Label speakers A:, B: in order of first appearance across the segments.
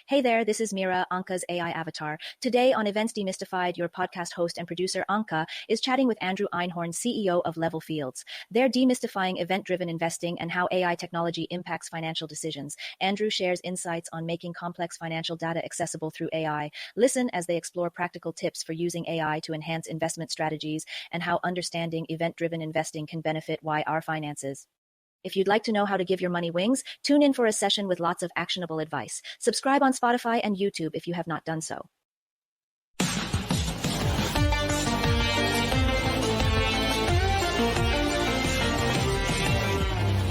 A: Hey there, this is Mira, Anca's AI avatar. Today on Events Demystified, your podcast host and producer Anca is chatting with Andrew Einhorn, CEO of Level Fields. They're demystifying event-driven investing and how AI technology impacts financial decisions. Andrew shares insights on making complex financial data accessible through AI. Listen as they explore practical tips for using AI to enhance investment strategies and how understanding event-driven investing can benefit our finances. If you'd like to know how to give your money wings, tune in for a session with lots of actionable advice. Subscribe on Spotify and YouTube if you have not done so.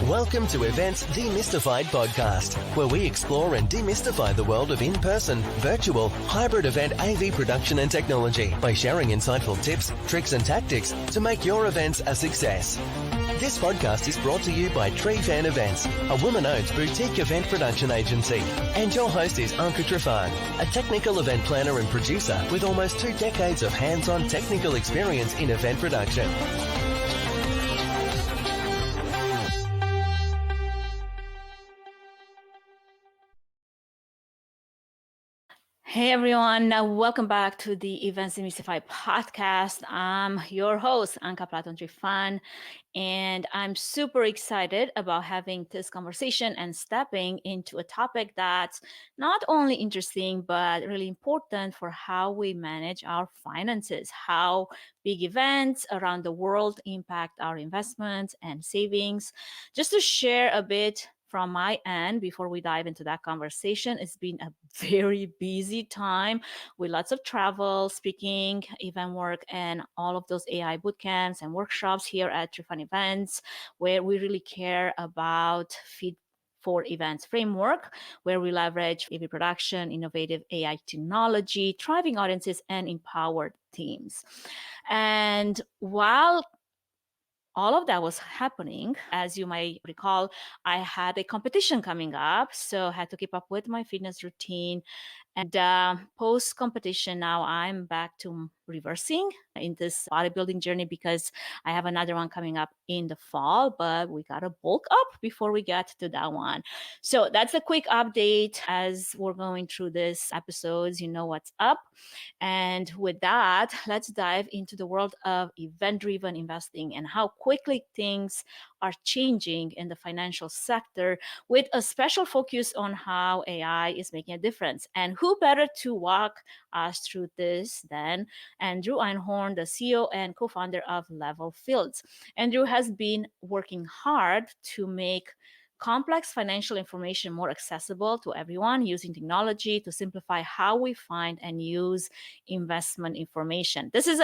B: Welcome to Events Demystified Podcast, where we explore and demystify the world of in-person, virtual, hybrid event AV production and technology by sharing insightful tips, tricks and tactics to make your events a success. This podcast is brought to you by Trifan Events, a woman-owned boutique event production agency. And your host is Anca Trifan, a technical event planner and producer with almost 2 decades of hands-on technical experience in event production.
C: Hey everyone, welcome back to the Events Demystified Podcast. I'm your host, Anca Platon Trifan, and I'm super excited about having this conversation and stepping into a topic that's not only interesting, but really important for how we manage our finances, how big events around the world impact our investments and savings. Just to share a bit from my end, before we dive into that conversation, it's been a very busy time with lots of travel, speaking, event work, and all of those AI bootcamps and workshops here at Trifan Events, where we really care about Fit for Events framework, where we leverage AV production, innovative AI technology, thriving audiences, and empowered teams. And while all of that was happening, as you might recall, I had a competition coming up, so I had to keep up with my fitness routine. And post-competition, now I'm back to reversing in this bodybuilding journey because I have another one coming up in the fall, but we got to bulk up before we get to that one. So that's a quick update as we're going through this episodes. You know what's up. And with that, let's dive into the world of event-driven investing and how quickly things are changing in the financial sector, with a special focus on how AI is making a difference. And who better to walk us through this than Andrew Einhorn, the CEO and co-founder of Level Fields. Andrew has been working hard to make complex financial information more accessible to everyone, using technology to simplify how we find and use investment information. This is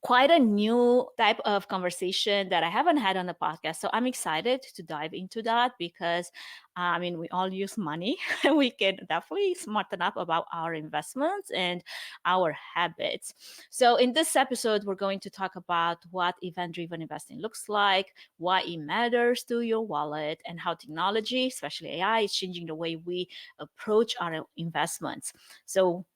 C: quite a new type of conversation that I haven't had on the podcast. So I'm excited to dive into that because, we all use money and we can definitely smarten up about our investments and our habits. So in this episode, we're going to talk about what event-driven investing looks like, why it matters to your wallet, and how technology, especially AI, is changing the way we approach our investments. So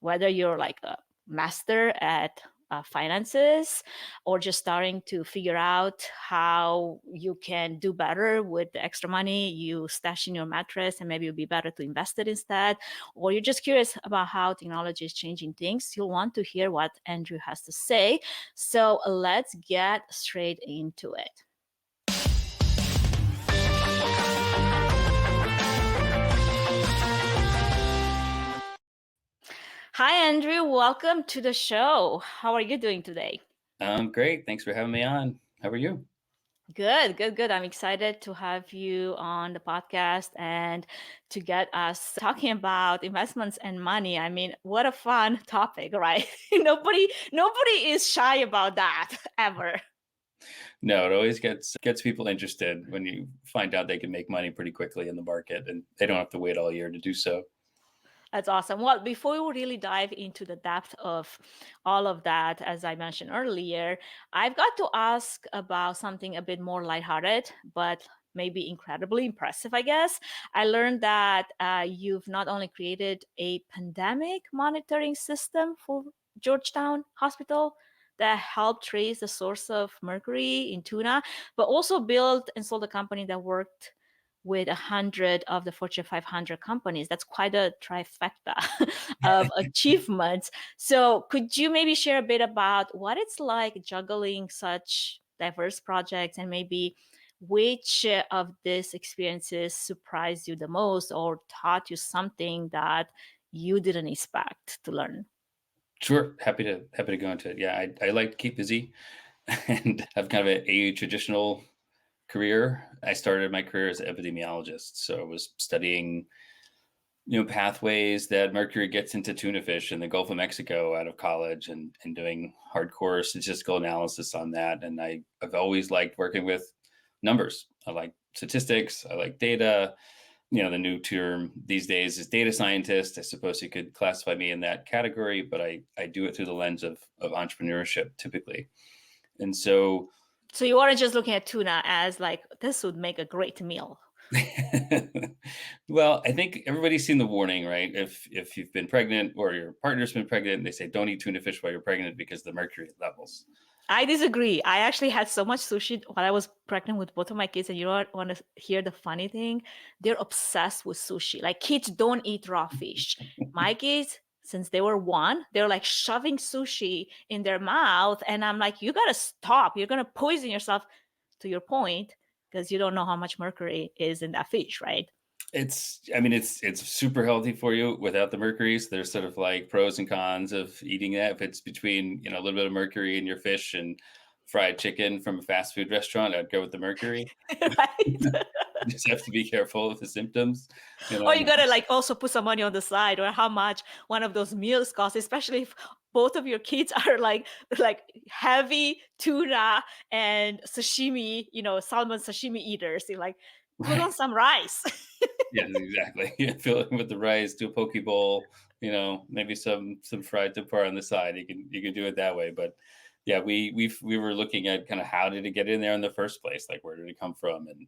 C: whether you're like a master at finances or just starting to figure out how you can do better with the extra money you stash in your mattress and maybe it would be better to invest it instead, or you're just curious about how technology is changing things, you'll want to hear what Andrew has to say. So let's get straight into it. Hi, Andrew. Welcome to the show. How are you doing today?
D: Great. Thanks for having me on. How are you?
C: Good. I'm excited to have you on the podcast and to get us talking about investments and money. I mean, what a fun topic, right? Nobody is shy about that ever.
D: No, it always gets people interested when you find out they can make money pretty quickly in the market and they don't have to wait all year to do so.
C: That's awesome. Well, before we really dive into the depth of all of that, as I mentioned earlier, I've got to ask about something a bit more lighthearted, but maybe incredibly impressive, I guess. I learned that you've not only created a pandemic monitoring system for Georgetown Hospital that helped trace the source of mercury in tuna, but also built and sold a company that worked with 100 of the Fortune 500 companies. That's quite a trifecta of achievements. So could you maybe share a bit about what it's like juggling such diverse projects, and maybe which of these experiences surprised you the most or taught you something that you didn't expect to learn?
D: Sure. Happy to go into it. Yeah, I like to keep busy and have kind of a traditional career. I started my career as an epidemiologist. So I was studying, pathways that mercury gets into tuna fish in the Gulf of Mexico out of college, and doing hardcore statistical analysis on that. And I've always liked working with numbers. I like statistics. I like data. The new term these days is data scientist. I suppose you could classify me in that category, but I do it through the lens of entrepreneurship typically. And so
C: you weren't just looking at tuna as like, this would make a great meal.
D: Well, I think everybody's seen the warning, right? If you've been pregnant or your partner's been pregnant, they say don't eat tuna fish while you're pregnant because the mercury levels.
C: I disagree. I actually had so much sushi while I was pregnant with both of my kids. And you want to hear the funny thing? They're obsessed with sushi. Like, kids don't eat raw fish. My kids, since they were 1, they're like shoving sushi in their mouth. And I'm like, you got to stop. You're going to poison yourself, to your point, because you don't know how much mercury is in that fish, right?
D: It's super healthy for you without the mercury. So there's sort of like pros and cons of eating that. If it's between, a little bit of mercury in your fish and fried chicken from a fast food restaurant, I'd go with the mercury.
C: Right?
D: You just have to be careful with the symptoms.
C: Or you got to like also put some money on the side, or how much one of those meals costs, especially if both of your kids are like heavy tuna and sashimi, salmon sashimi eaters. You're like, put on some rice.
D: Yes, exactly. Fill it with the rice, do a poke bowl, maybe some fried tempura on the side. You can do it that way. But yeah, we were looking at kind of how did it get in there in the first place? Like, where did it come from? And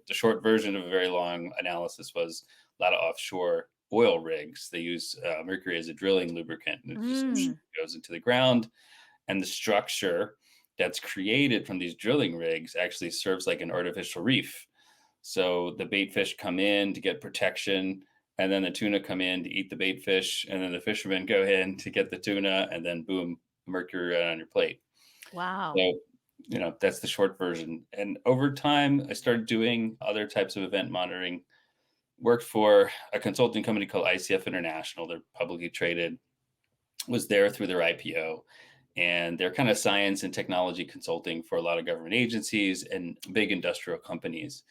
D: the short version of a very long analysis was a lot of offshore oil rigs. They use mercury as a drilling lubricant, and it just goes into the ground. And the structure that's created from these drilling rigs actually serves like an artificial reef. So the bait fish come in to get protection, and then the tuna come in to eat the bait fish, and then the fishermen go in to get the tuna, and then boom, mercury right on your plate.
C: Wow.
D: So, that's the short version. And over time, I started doing other types of event monitoring. Worked for a consulting company called ICF International. They're publicly traded. Was there through their IPO. And they're kind of science and technology consulting for a lot of government agencies and big industrial companies.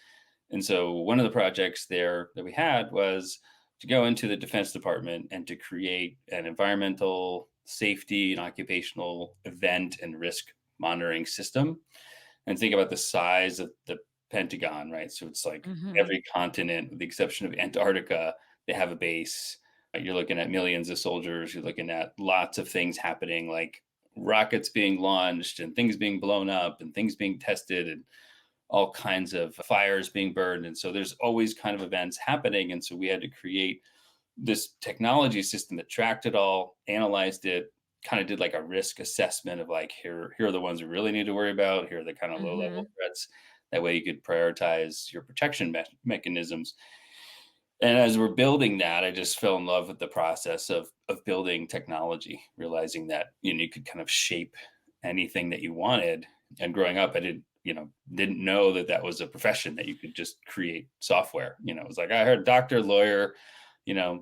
D: And so one of the projects there that we had was to go into the Defense Department and to create an environmental safety and occupational event and risk monitoring system, and think about the size of the Pentagon, right? So it's like every continent, with the exception of Antarctica, they have a base. You're looking at millions of soldiers. You're looking at lots of things happening, like rockets being launched and things being blown up and things being tested and all kinds of fires being burned. And so there's always kind of events happening. And so we had to create this technology system that tracked it all, analyzed it, kind of did like a risk assessment of like, here are the ones we really need to worry about. Here are the kind of low level threats. That way you could prioritize your protection mechanisms. And as we're building that, I just fell in love with the process of building technology, realizing that, you could kind of shape anything that you wanted. And growing up, I didn't know that was a profession, that you could just create software. It was like, I heard doctor, lawyer,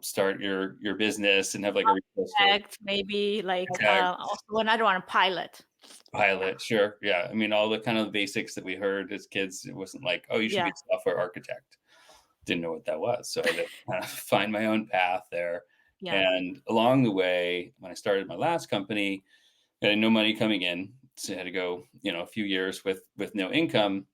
D: start your business and have like
C: architect, maybe like also another one, pilot,
D: sure. Yeah. I mean, all the kind of basics that we heard as kids. It wasn't like, oh, you should be a software architect. Didn't know what that was. So I had to kind of find my own path there. Yeah. And along the way, when I started my last company, I had no money coming in. So I had to go, a few years with no income.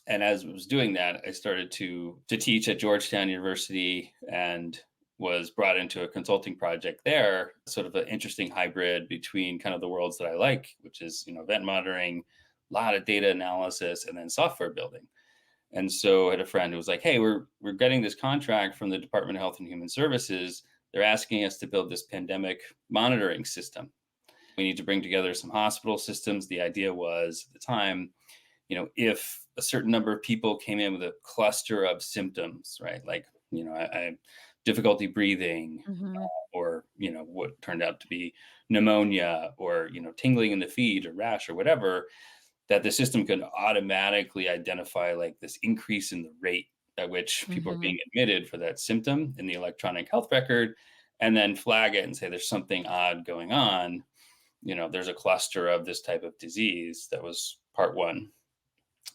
D: And as I was doing that, I started to teach at Georgetown University and was brought into a consulting project there, sort of an interesting hybrid between kind of the worlds that I like, which is, event monitoring, a lot of data analysis, and then software building. And so I had a friend who was like, hey, we're getting this contract from the Department of Health and Human Services. They're asking us to build this pandemic monitoring system. We need to bring together some hospital systems. The idea was at the time, if a certain number of people came in with a cluster of symptoms, right? Like, I have difficulty breathing,
C: Mm-hmm.
D: or, what turned out to be pneumonia, or, tingling in the feet or rash or whatever, that the system could automatically identify like this increase in the rate at which people are
C: Mm-hmm.
D: being admitted for that symptom in the electronic health record, and then flag it and say there's something odd going on. There's a cluster of this type of disease. That was part one.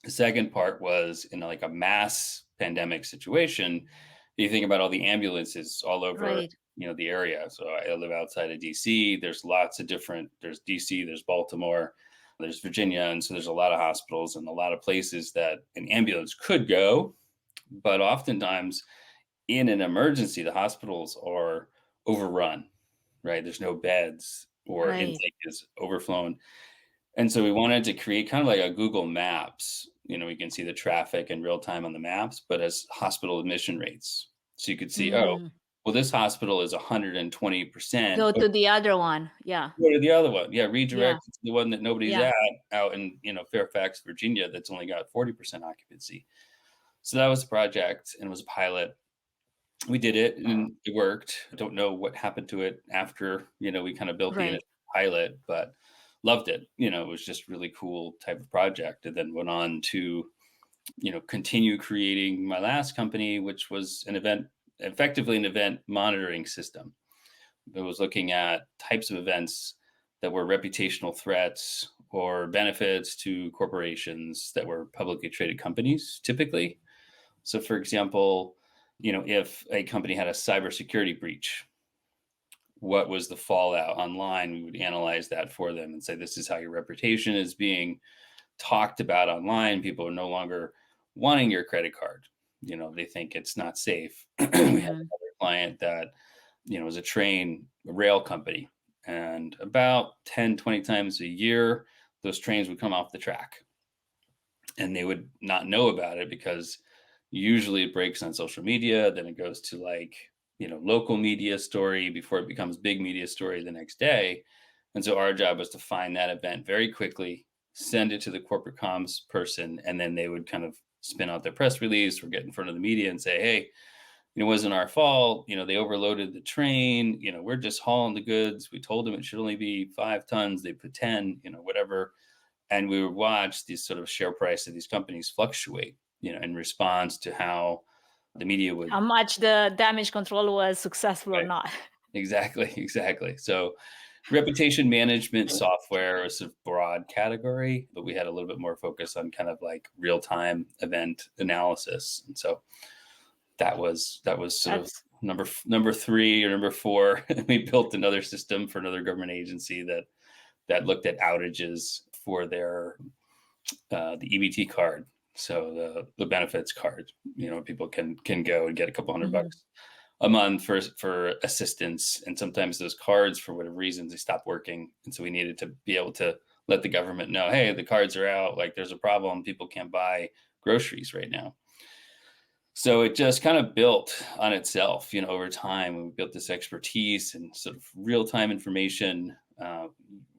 D: The second part was in like a mass pandemic situation. You think about all the ambulances all over,
C: Right.
D: the area. So I live outside of DC. There's lots of there's DC, there's Baltimore, there's Virginia. And so there's a lot of hospitals and a lot of places that an ambulance could go. But oftentimes in an emergency, the hospitals are overrun, right? There's no beds, or
C: Right.
D: intake is overflown. And so we wanted to create kind of like a Google Maps. We can see the traffic in real time on the maps, but as hospital admission rates. So you could see, oh,
C: Mm.
D: well, this hospital is 120%.
C: Go to the other one. Yeah.
D: Go to the other one. Yeah,
C: Yeah.
D: redirect to the one that nobody's
C: Yeah.
D: at out in, Fairfax, Virginia, that's only got 40% occupancy. So that was a project, and it was a pilot. We did it and it worked. I don't know what happened to it after, we kind of built the
C: Right.
D: initial pilot, but loved it. It was just really cool type of project. And then went on to, continue creating my last company, which was effectively an event monitoring system. It was looking at types of events that were reputational threats or benefits to corporations that were publicly traded companies, typically. So, for example, if a company had a cybersecurity breach, what was the fallout online? We would analyze that for them and say, this is how your reputation is being talked about online. People are no longer wanting your credit card. They think it's not safe. We had another client that, was a rail company, and about 10, 20 times a year, those trains would come off the track, and they would not know about it because usually it breaks on social media. Then it goes to local media story before it becomes big media story the next day. And so our job was to find that event very quickly, send it to the corporate comms person, and then they would kind of spin out their press release or get in front of the media and say, hey, it wasn't our fault. They overloaded the train. We're just hauling the goods. We told them it should only be 5 tons. They put 10, whatever. And we would watch these sort of share price of these companies fluctuate, in response to how the media would.
C: How much the damage control was successful or not.
D: Exactly. So reputation management software is a broad category, but we had a little bit more focus on kind of like real-time event analysis. And so that was sort of number 3 or number 4. We built another system for another government agency that looked at outages for their the EBT card. So the benefits card, people can go and get a couple $100 a month for assistance. And sometimes those cards, for whatever reasons, they stop working. And so we needed to be able to let the government know, hey, the cards are out. Like, there's a problem. People can't buy groceries right now. So it just kind of built on itself, over time. We built this expertise and sort of real-time information,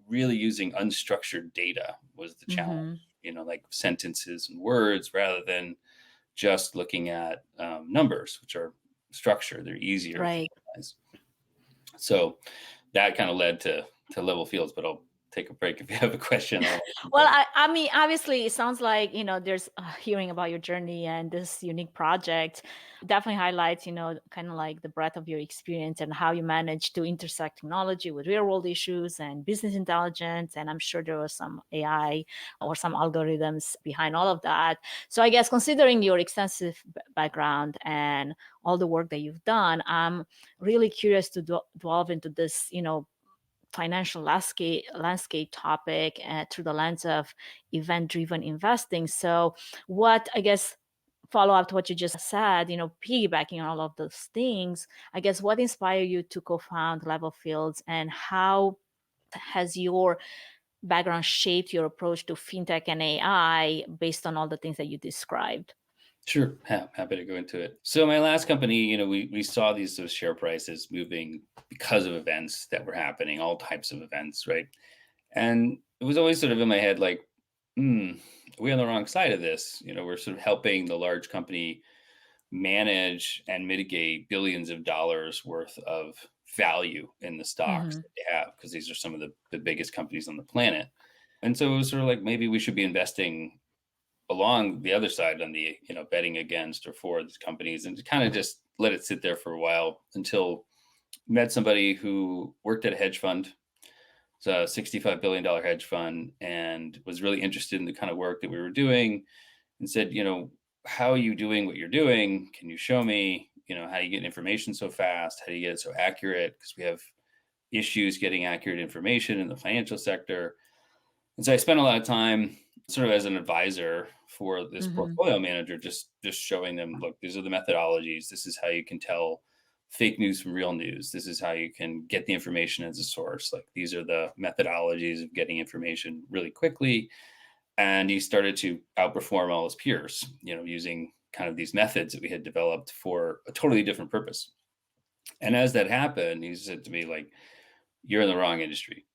D: really using unstructured data was the challenge, like sentences and words, rather than just looking at numbers, which are structured. They're easier to analyze. So that kind of led to Level Fields, but I'll take a break if you have a question.
C: Well, I mean, obviously, it sounds like, there's hearing about your journey and this unique project definitely highlights, kind of like the breadth of your experience and how you managed to intersect technology with real world issues and business intelligence. And I'm sure there was some AI or some algorithms behind all of that. So I guess considering your extensive background and all the work that you've done, I'm really curious to delve into this, financial landscape topic through the lens of event-driven investing. So what, I guess, follow up to what you just said, piggybacking on all of those things, I guess, what inspired you to co-found Level Fields, and how has your background shaped your approach to fintech and AI based on all the things that you described?
D: Sure. Happy to go into it. So my last company, we saw those share prices moving because of events that were happening, all types of events, right? And it was always sort of in my head, like, we're on the wrong side of this. We're sort of helping the large company manage and mitigate billions of dollars worth of value in the stocks
C: Hmm.
D: that they have, because these are some of the biggest companies on the planet. And so it was sort of like, maybe we should be investing along the other side on the, betting against or for these companies, and to kind of just let it sit there for a while until met somebody who worked at a hedge fund. It's a $65 billion hedge fund, and was really interested in the kind of work that we were doing, and said, how are you doing what you're doing? Can you show me, how you get information so fast? How do you get it so accurate? Because we have issues getting accurate information in the financial sector. And so I spent a lot of time sort of as an advisor for this
C: Hmm.
D: portfolio manager, just showing them, look, these are the methodologies. This is how you can tell fake news from real news. This is how you can get the information as a source. Like, these are the methodologies of getting information really quickly. And he started to outperform all his peers, using kind of these methods that we had developed for a totally different purpose. And as that happened, he said to me, like, you're in the wrong industry.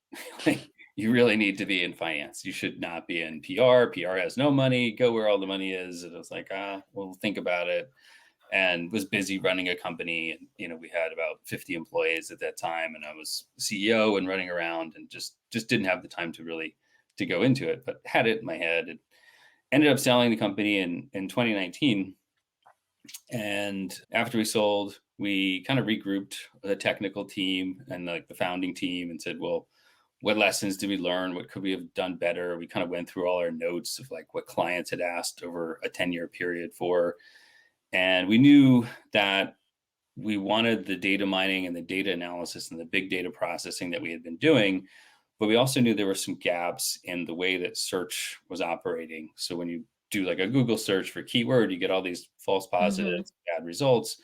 D: Like, you really need to be in finance. You should not be in PR. PR has no money. Go where all the money is. And I was like, well, think about it. And was busy running a company. And, we had about 50 employees at that time. And I was CEO and running around, and just didn't have the time to really to go into it, but had it in my head, and ended up selling the company in 2019. And after we sold, we kind of regrouped the technical team and like the founding team, and said, well, what lessons did we learn? What could we have done better? We kind of went through all our notes of like what clients had asked over a 10-year period for. And we knew that we wanted the data mining and the data analysis and the big data processing that we had been doing, but we also knew there were some gaps in the way that search was operating. So when you do like a Google search for keyword, you get all these false
C: Hmm.
D: positives, bad results.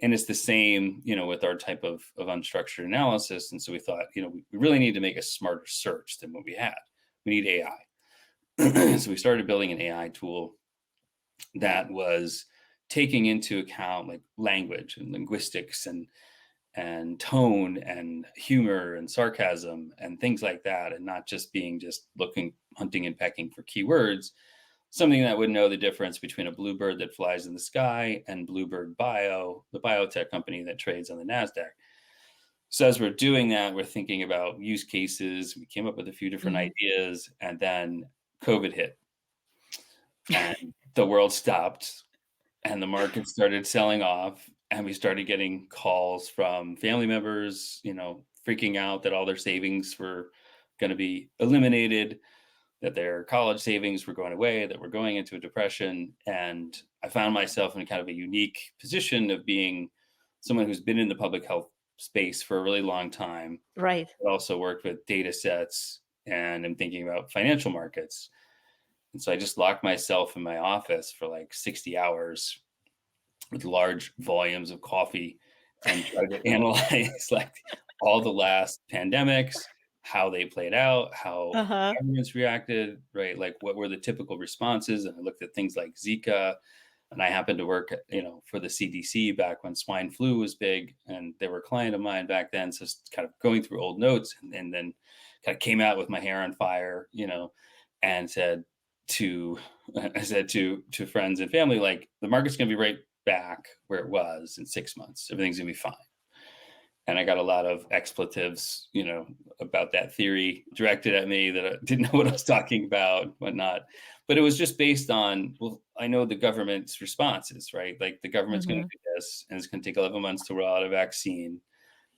D: And it's the same, with our type of unstructured analysis. And so we thought, we really need to make a smarter search than what we had. We need AI. So we started building an AI tool that was taking into account like language and linguistics and tone and humor and sarcasm and things like that, and not just being just looking, hunting and pecking for keywords. Something that would know the difference between a bluebird that flies in the sky and Bluebird Bio, the biotech company that trades on the NASDAQ. So as we're doing that, we're thinking about use cases. We came up with a few different
C: Hmm.
D: ideas, and then COVID hit, and the world stopped, and the market started selling off, and we started getting calls from family members, freaking out that all their savings were going to be eliminated, that their college savings were going away, that we're going into a depression. And I found myself in kind of a unique position of being someone who's been in the public health space for a really long time,
C: Right.
D: but also worked with data sets, and I'm thinking about financial markets. And so I just locked myself in my office for like 60 hours with large volumes of coffee, and tried to analyze like all the last pandemics, how they played out, how
C: Uh-huh.
D: governments reacted, right? Like, what were the typical responses? And I looked at things like Zika, and I happened to work, for the CDC back when swine flu was big, and they were a client of mine back then. So it's kind of going through old notes, and then kind of came out with my hair on fire, and said to I said to friends and family, like, the market's going to be right back where it was in 6 months. Everything's going to be fine. And I got a lot of expletives, about that theory directed at me that I didn't know what I was talking about, whatnot. But it was just based on, well, I know the government's responses, right? Like, the government's going to
C: Hmm.
D: do this, and it's going to take 11 months to roll out a vaccine.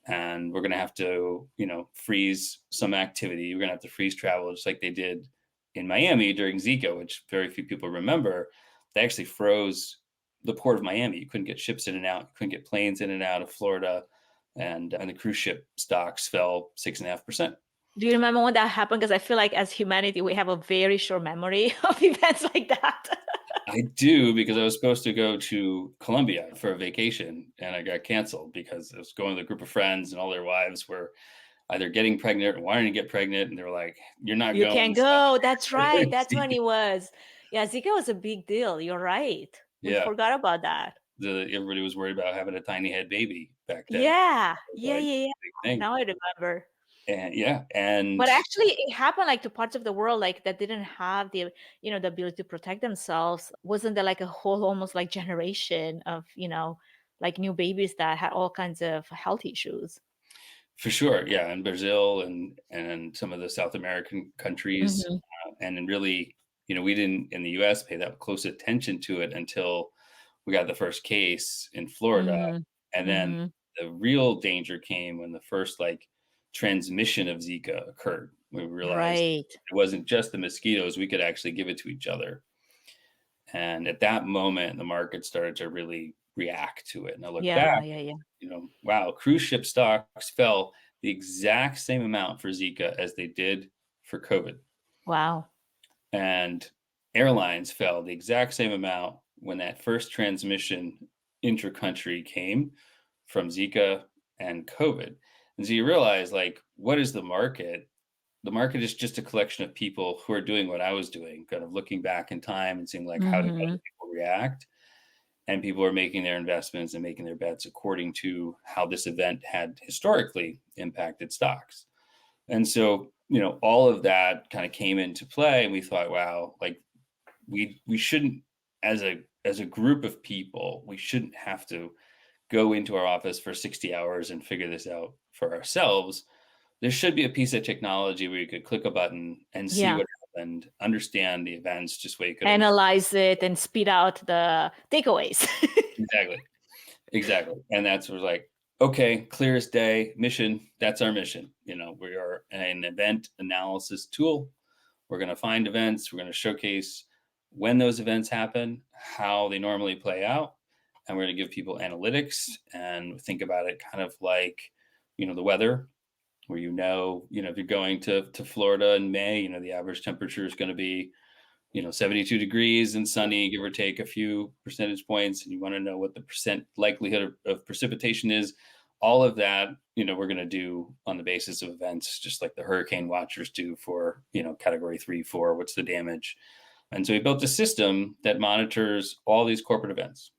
D: And we're going to have to, freeze some activity. We're going to have to freeze travel, just like they did in Miami during Zika, which very few people remember. They actually froze the port of Miami. You couldn't get ships in and out. You couldn't get planes in and out of Florida, and the cruise ship stocks fell 6.5%.
C: Do you remember when that happened? Because I feel like as humanity, we have a very short memory of events like that.
D: I do, because I was supposed to go to Colombia for a vacation, and I got canceled because I was going with a group of friends, and all their wives were either getting pregnant or wanting to get pregnant, and they were like, "You're not
C: You
D: going."
C: can go. That's right. That's when it was. Yeah, Zika was a big deal. You're right. We
D: Yeah,
C: forgot about that.
D: everybody was worried about having a tiny head baby back then.
C: Yeah.
D: It was
C: Yeah,
D: like
C: yeah,
D: a
C: yeah.
D: big thing.
C: Now I remember.
D: And yeah, and
C: But actually, it happened like to parts of the world like that didn't have the the ability to protect themselves. Wasn't there like a whole almost like generation of like new babies that had all kinds of health issues?
D: for sure, yeah, in Brazil and some of the South American countries,
C: Hmm.
D: and then really, we didn't in the U.S. pay that close attention to it until we got the first case in Florida,
C: Hmm.
D: and then
C: Hmm.
D: the real danger came when the first like transmission of Zika occurred. We realized
C: Right.
D: it wasn't just the mosquitoes; we could actually give it to each other. And at that moment, the market started to really react to it. And I look
C: Yeah.
D: back,
C: Yeah. Yeah.
D: wow, cruise ship stocks fell the exact same amount for Zika as they did for COVID.
C: Wow.
D: And airlines fell the exact same amount when that first transmission intra-country came from Zika and COVID. And so you realize, like, what is the market? The market is just a collection of people who are doing what I was doing, kind of looking back in time and seeing, like, how did
C: Hmm.
D: other people react? And people are making their investments and making their bets according to how this event had historically impacted stocks. And so, all of that kind of came into play, and we thought, wow, like we shouldn't, as a group of people, we shouldn't have to go into our office for 60 hours and figure this out for ourselves. There should be a piece of technology where you could click a button and see
C: Yeah.
D: what happened, understand the events just way you could understand.
C: Analyze it and spit out the takeaways.
D: Exactly. Exactly. And that's was like, okay, clear as day, mission. That's our mission. We are an event analysis tool. We're going to find events. We're going to showcase when those events happen, how they normally play out. And we're going to give people analytics and think about it kind of like, the weather, where, if you're going to Florida in May, the average temperature is going to be 72 degrees and sunny, give or take a few percentage points, and you want to know what the percent likelihood of precipitation is. All of that, we're going to do on the basis of events, just like the hurricane watchers do for, category 3, 4, what's the damage. And so we built a system that monitors all these corporate events.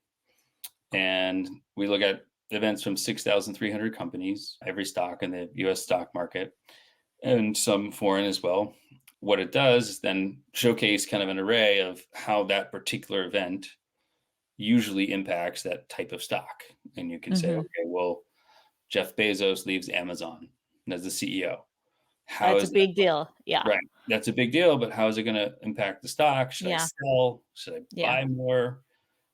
D: And we look at events from 6,300 companies, every stock in the US stock market, and some foreign as well. What it does is then showcase kind of an array of how that particular event usually impacts that type of stock. And you can say,
C: Hmm.
D: okay, well, Jeff Bezos leaves Amazon as the CEO. How
C: That's a
D: is that?
C: big deal. Yeah.
D: Right. That's a big deal, but how is it going to impact the stock? Should I
C: Yeah.
D: sell? Should I
C: Yeah.
D: buy more?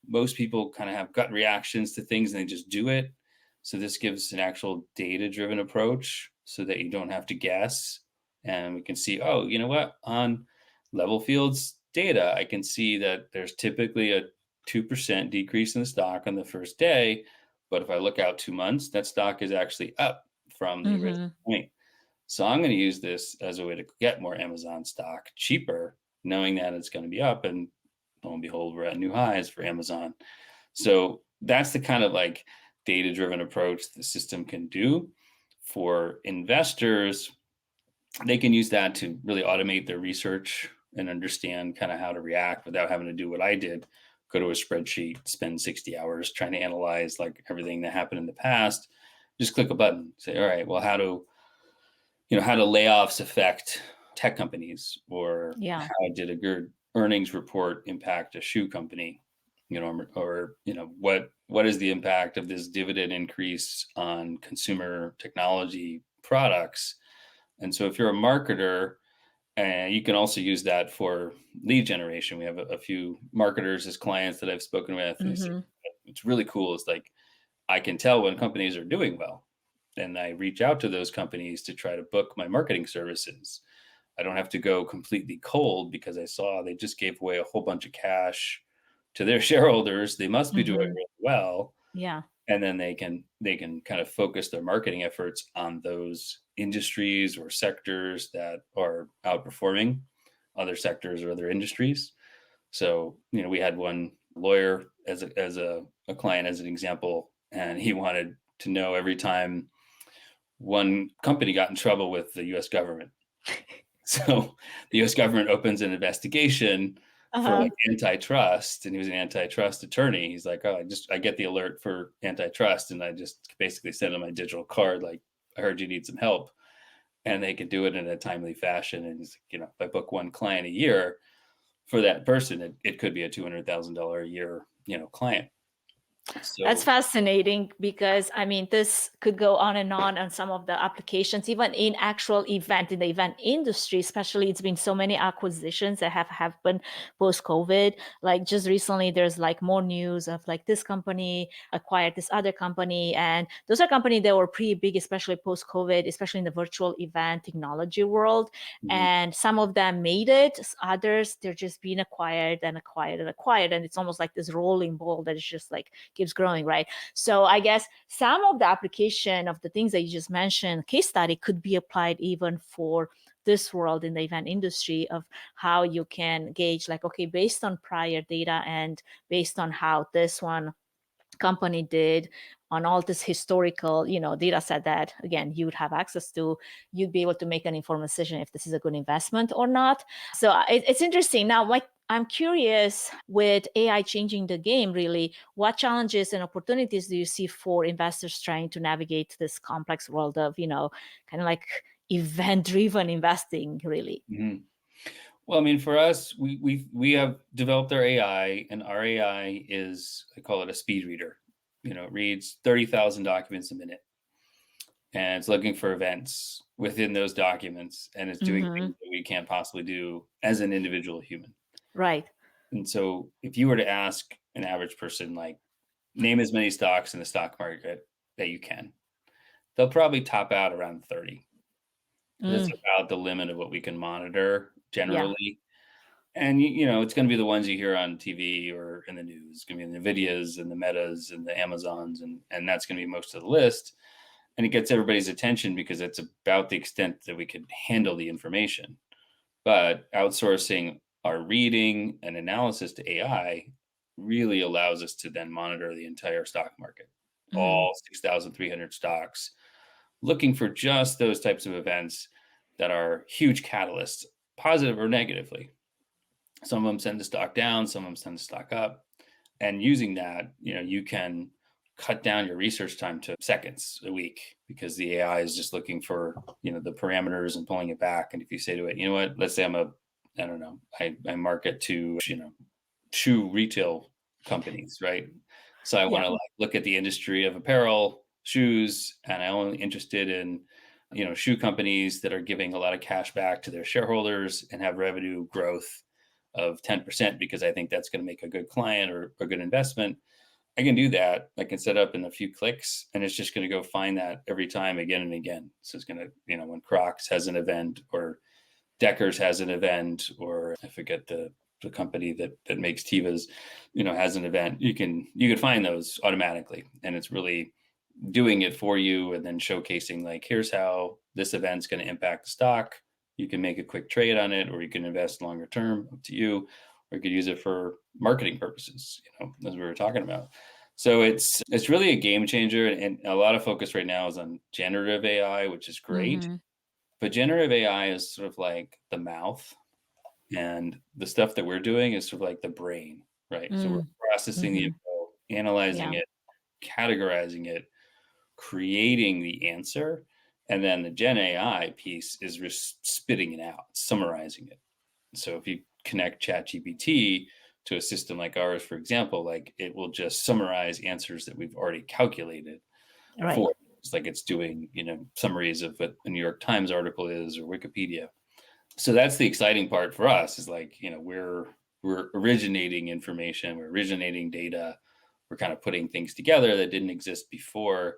D: Most people kind of have gut reactions to things and they just do it. So this gives an actual data-driven approach so that you don't have to guess. And we can see, oh, you know what? On Level Field's data, I can see that there's typically a 2% decrease in the stock on the first day. But if I look out 2 months, that stock is actually up from the
C: Hmm.
D: original point. So I'm going to use this as a way to get more Amazon stock cheaper, knowing that it's going to be up, and lo and behold, we're at new highs for Amazon. So that's the kind of like data-driven approach the system can do. For investors, they can use that to really automate their research and understand kind of how to react without having to do what I did, go to a spreadsheet, spend 60 hours trying to analyze like everything that happened in the past. Just click a button, say, all right, well, how do layoffs affect tech companies, or
C: Yeah.
D: how did a good earnings report impact a shoe company, or what is the impact of this dividend increase on consumer technology products. And so if you're a marketer, you can also use that for lead generation. We have a few marketers as clients that I've spoken with, and they say,
C: Hmm.
D: what's really cool is like I can tell when companies are doing well, and I reach out to those companies to try to book my marketing services. I don't have to go completely cold because I saw they just gave away a whole bunch of cash to their shareholders. They must be doing
C: Hmm.
D: really well.
C: Yeah.
D: And then they can kind of focus their marketing efforts on those industries or sectors that are outperforming other sectors or other industries. So, we had one lawyer as a client as an example, and he wanted to know every time one company got in trouble with the US government. So the US government opens an investigation for
C: Uh-huh.
D: like antitrust, and he was an antitrust attorney. He's like, oh, I get the alert for antitrust, and I just basically send him my digital card, like, I heard you need some help. and they can do it in a timely fashion. And if I book one client a year for that person, it could be a $200,000 a year, client. So
C: That's fascinating because this could go on some of the applications, even in the event industry, especially. It's been so many acquisitions that have happened post-COVID. Like just recently, there's like more news of like this company acquired this other company. And those are companies that were pretty big, especially post-COVID, especially in the virtual event technology world. And some of them made it, others, they're just being acquired and acquired and acquired. And it's almost like this rolling ball that is just like keeps growing, right? So I guess some of the application of the things that you just mentioned, case study, could be applied even for this world in the event industry, of how you can gauge like, okay, based on prior data and based on how this one company did on all this historical, data set that, again, you would have access to, you'd be able to make an informed decision if this is a good investment or not. So it's interesting. Now, I'm curious, with AI changing the game, really, what challenges and opportunities do you see for investors trying to navigate this complex world of, kind of like event-driven investing, really?
D: Well, for us, we have developed our AI, and our AI is, I call it a speed reader. It reads 30,000 documents a minute, and it's looking for events within those documents, and it's doing things that we can't possibly do as an individual human.
C: Right.
D: And so if you were to ask an average person, like, name as many stocks in the stock market that you can, they'll probably top out around 30. That's about the limit of what we can monitor generally. Yeah. And, it's going to be the ones you hear on TV or in the news. It's going to be the NVIDIAs and the Metas and the Amazons, and that's going to be most of the list. And it gets everybody's attention because it's about the extent that we could handle the information. But outsourcing our reading and analysis to AI really allows us to then monitor the entire stock market, all 6,300 stocks, looking for just those types of events that are huge catalysts, positive or negatively. Some of them send the stock down, some of them send the stock up. And using that, you can cut down your research time to seconds a week, because the AI is just looking for, the parameters and pulling it back. And if you say to it, let's say I market to, shoe retail companies, right? So I want to look at the industry of apparel, shoes, and I'm only interested in, shoe companies that are giving a lot of cash back to their shareholders and have revenue growth of 10%, because I think that's going to make a good client or a good investment. I can do that. I can set up in a few clicks, and it's just going to go find that every time, again and again. So it's going to, when Crocs has an event, or Deckers has an event, or I forget the company that makes Tevas, has an event, you can find those automatically. And it's really doing it for you, and then showcasing like, here's how this event's going to impact the stock. You can make a quick trade on it, or you can invest longer term, up to you, or you could use it for marketing purposes, as we were talking about. So it's really a game changer, and a lot of focus right now is on generative AI, which is great. But generative AI is sort of like the mouth, and the stuff that we're doing is sort of like the brain, right? So we're processing the info, analyzing it, categorizing it, creating the answer. And then the Gen AI piece is just spitting it out, summarizing it. So if you connect ChatGPT to a system like ours, for example, like, it will just summarize answers that we've already calculated for. It's like it's doing, summaries of what a New York Times article is, or Wikipedia. So that's the exciting part for us, is like, we're originating information, we're originating data, we're kind of putting things together that didn't exist before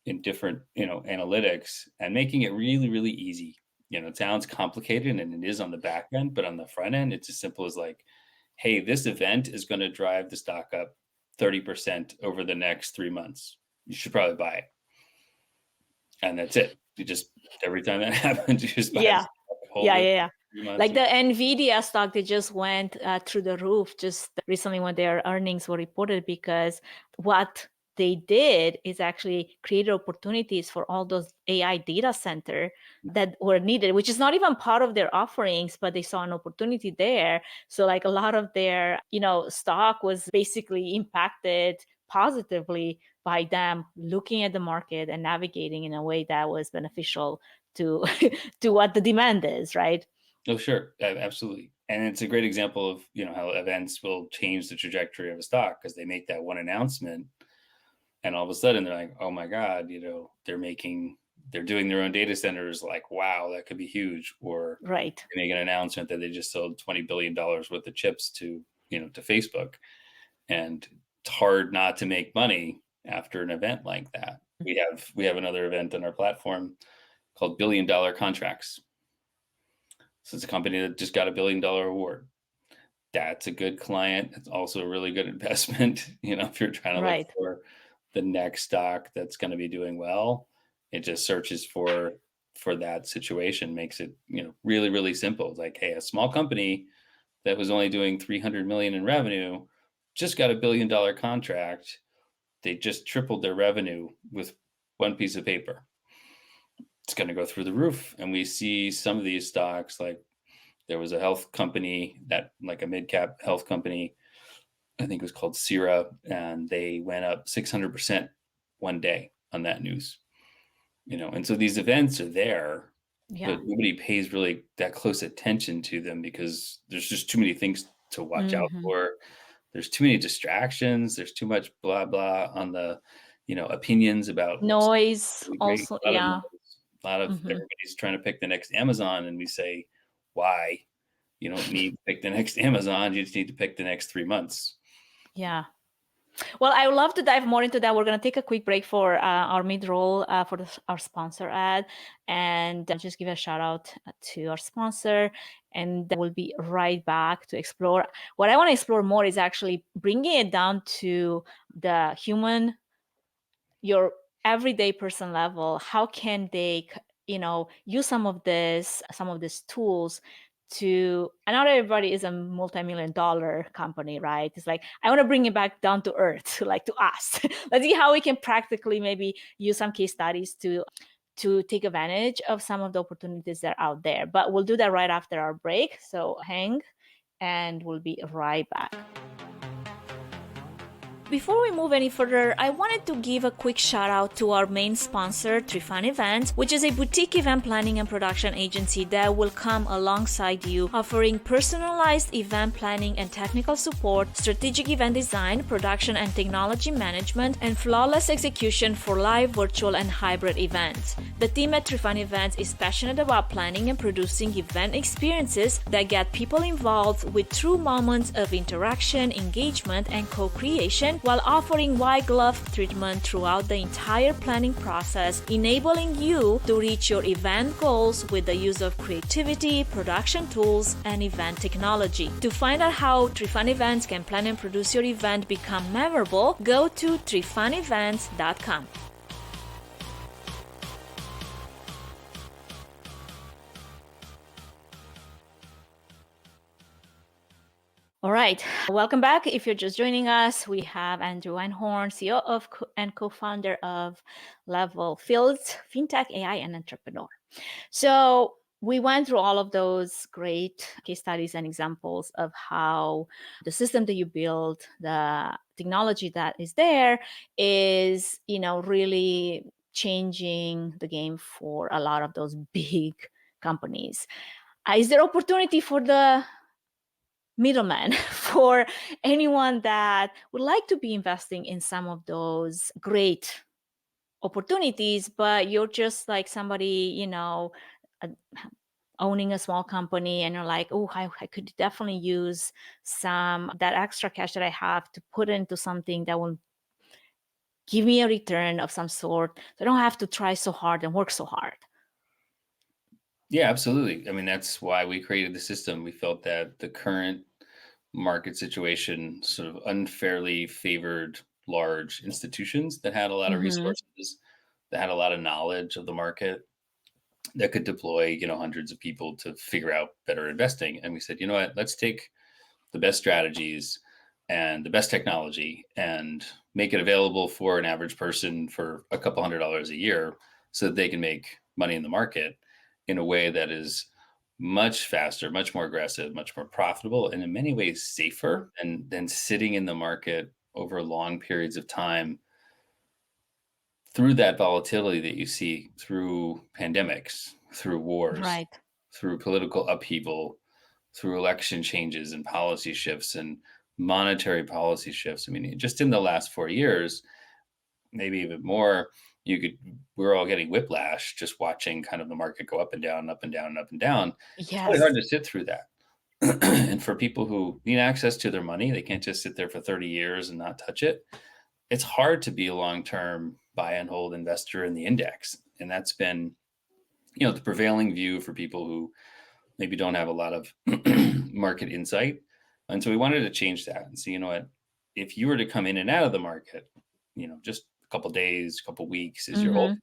D: in different, analytics, and making it really, really easy. It sounds complicated, and it is on the back end, but on the front end, it's as simple as like, hey, this event is going to drive the stock up 30% over the next 3 months. You should probably buy it. And that's it. You just, every time that happens, you just buy it.
C: Yeah. Like the NVIDIA stock, they just went through the roof just recently when their earnings were reported, because what they did is actually create opportunities for all those AI data center that were needed, which is not even part of their offerings, but they saw an opportunity there. So like a lot of their, stock was basically impacted positively by them looking at the market and navigating in a way that was beneficial to to what the demand is, right?
D: Oh, sure. Absolutely. And it's a great example of, how events will change the trajectory of a stock because they make that one announcement and all of a sudden they're like, oh my God, they're doing their own data centers. Like, wow, that could be huge. Or
C: Right.
D: they make an announcement that they just sold $20 billion worth of chips to Facebook. And it's hard not to make money after an event like that. We have another event on our platform called $1 billion contracts. So it's a company that just got $1 billion award. That's a good client. It's also a really good investment. If you're trying to
C: Right.
D: look for the next stock that's going to be doing well, it just searches for that situation, makes it, really, really simple. It's like, hey, a small company that was only doing 300 million in revenue just got $1 billion contract. They just tripled their revenue with one piece of paper. It's going to go through the roof. And we see some of these stocks, like there was a health company like a mid-cap health company, I think it was called Sira, and they went up 600% one day on that news. And so these events are there, but nobody pays really that close attention to them because there's just too many things to watch out for. There's too many distractions. There's too much blah, blah on the, opinions about
C: noise
D: really
C: also. Yeah.
D: A lot of everybody's trying to pick the next Amazon, and we say, why? You don't need to pick the next Amazon. You just need to pick the next 3 months.
C: Yeah. Well, I would love to dive more into that. We're going to take a quick break for our mid-roll for our sponsor ad, and just give a shout out to our sponsor. And we'll be right back to explore. What I want to explore more is actually bringing it down to the human, your everyday person level. How can they, use some of these tools to, and not everybody is a multi-million-dollar company, right? It's like, I want to bring it back down to earth, like to us. Let's see how we can practically maybe use some case studies to take advantage of some of the opportunities that are out there. But we'll do that right after our break. So hang, and we'll be right back. Before we move any further, I wanted to give a quick shout out to our main sponsor, Trifan Events, which is a boutique event planning and production agency that will come alongside you, offering personalized event planning and technical support, strategic event design, production and technology management, and flawless execution for live, virtual, and hybrid events. The team at Trifan Events is passionate about planning and producing event experiences that get people involved with true moments of interaction, engagement, and co-creation, while offering white glove treatment throughout the entire planning process, enabling you to reach your event goals with the use of creativity, production tools, and event technology. To find out how Trifan Events can plan and produce your event become memorable, go to trifanevents.com. All right, welcome back. If you're just joining us, we have Andrew Einhorn, CEO and co-founder of Level Fields, FinTech, AI, and entrepreneur. So we went through all of those great case studies and examples of how the system that you build, the technology that is there is, really changing the game for a lot of those big companies. Is there opportunity for the middleman, for anyone that would like to be investing in some of those great opportunities, but you're just like somebody, owning a small company, and you're like, oh, I could definitely use some that extra cash that I have to put into something that will give me a return of some sort. So I don't have to try so hard and work so hard.
D: Yeah, absolutely. I mean, that's why we created the system. We felt that the current market situation sort of unfairly favored large institutions that had a lot of resources, that had a lot of knowledge of the market, that could deploy, hundreds of people to figure out better investing. And we said, you know what, let's take the best strategies and the best technology and make it available for an average person for a couple $100s a year so that they can make money in the market in a way that is much faster, much more aggressive, much more profitable, and in many ways safer than sitting in the market over long periods of time through that volatility that you see through pandemics, through wars,
C: Right.
D: through political upheaval, through election changes and policy shifts and monetary policy shifts. I mean, just in the last 4 years, maybe even more, we're all getting whiplash just watching kind of the market go up and down, up and down, and up and down. It's really
C: Yes.
D: hard to sit through that. And for people who need access to their money, they can't just sit there for 30 years and not touch it. It's hard to be a long-term buy and hold investor in the index. And that's been, the prevailing view for people who maybe don't have a lot of market insight. And so we wanted to change that and say, you know what, if you were to come in and out of the market, just a couple days, a couple weeks is your hold,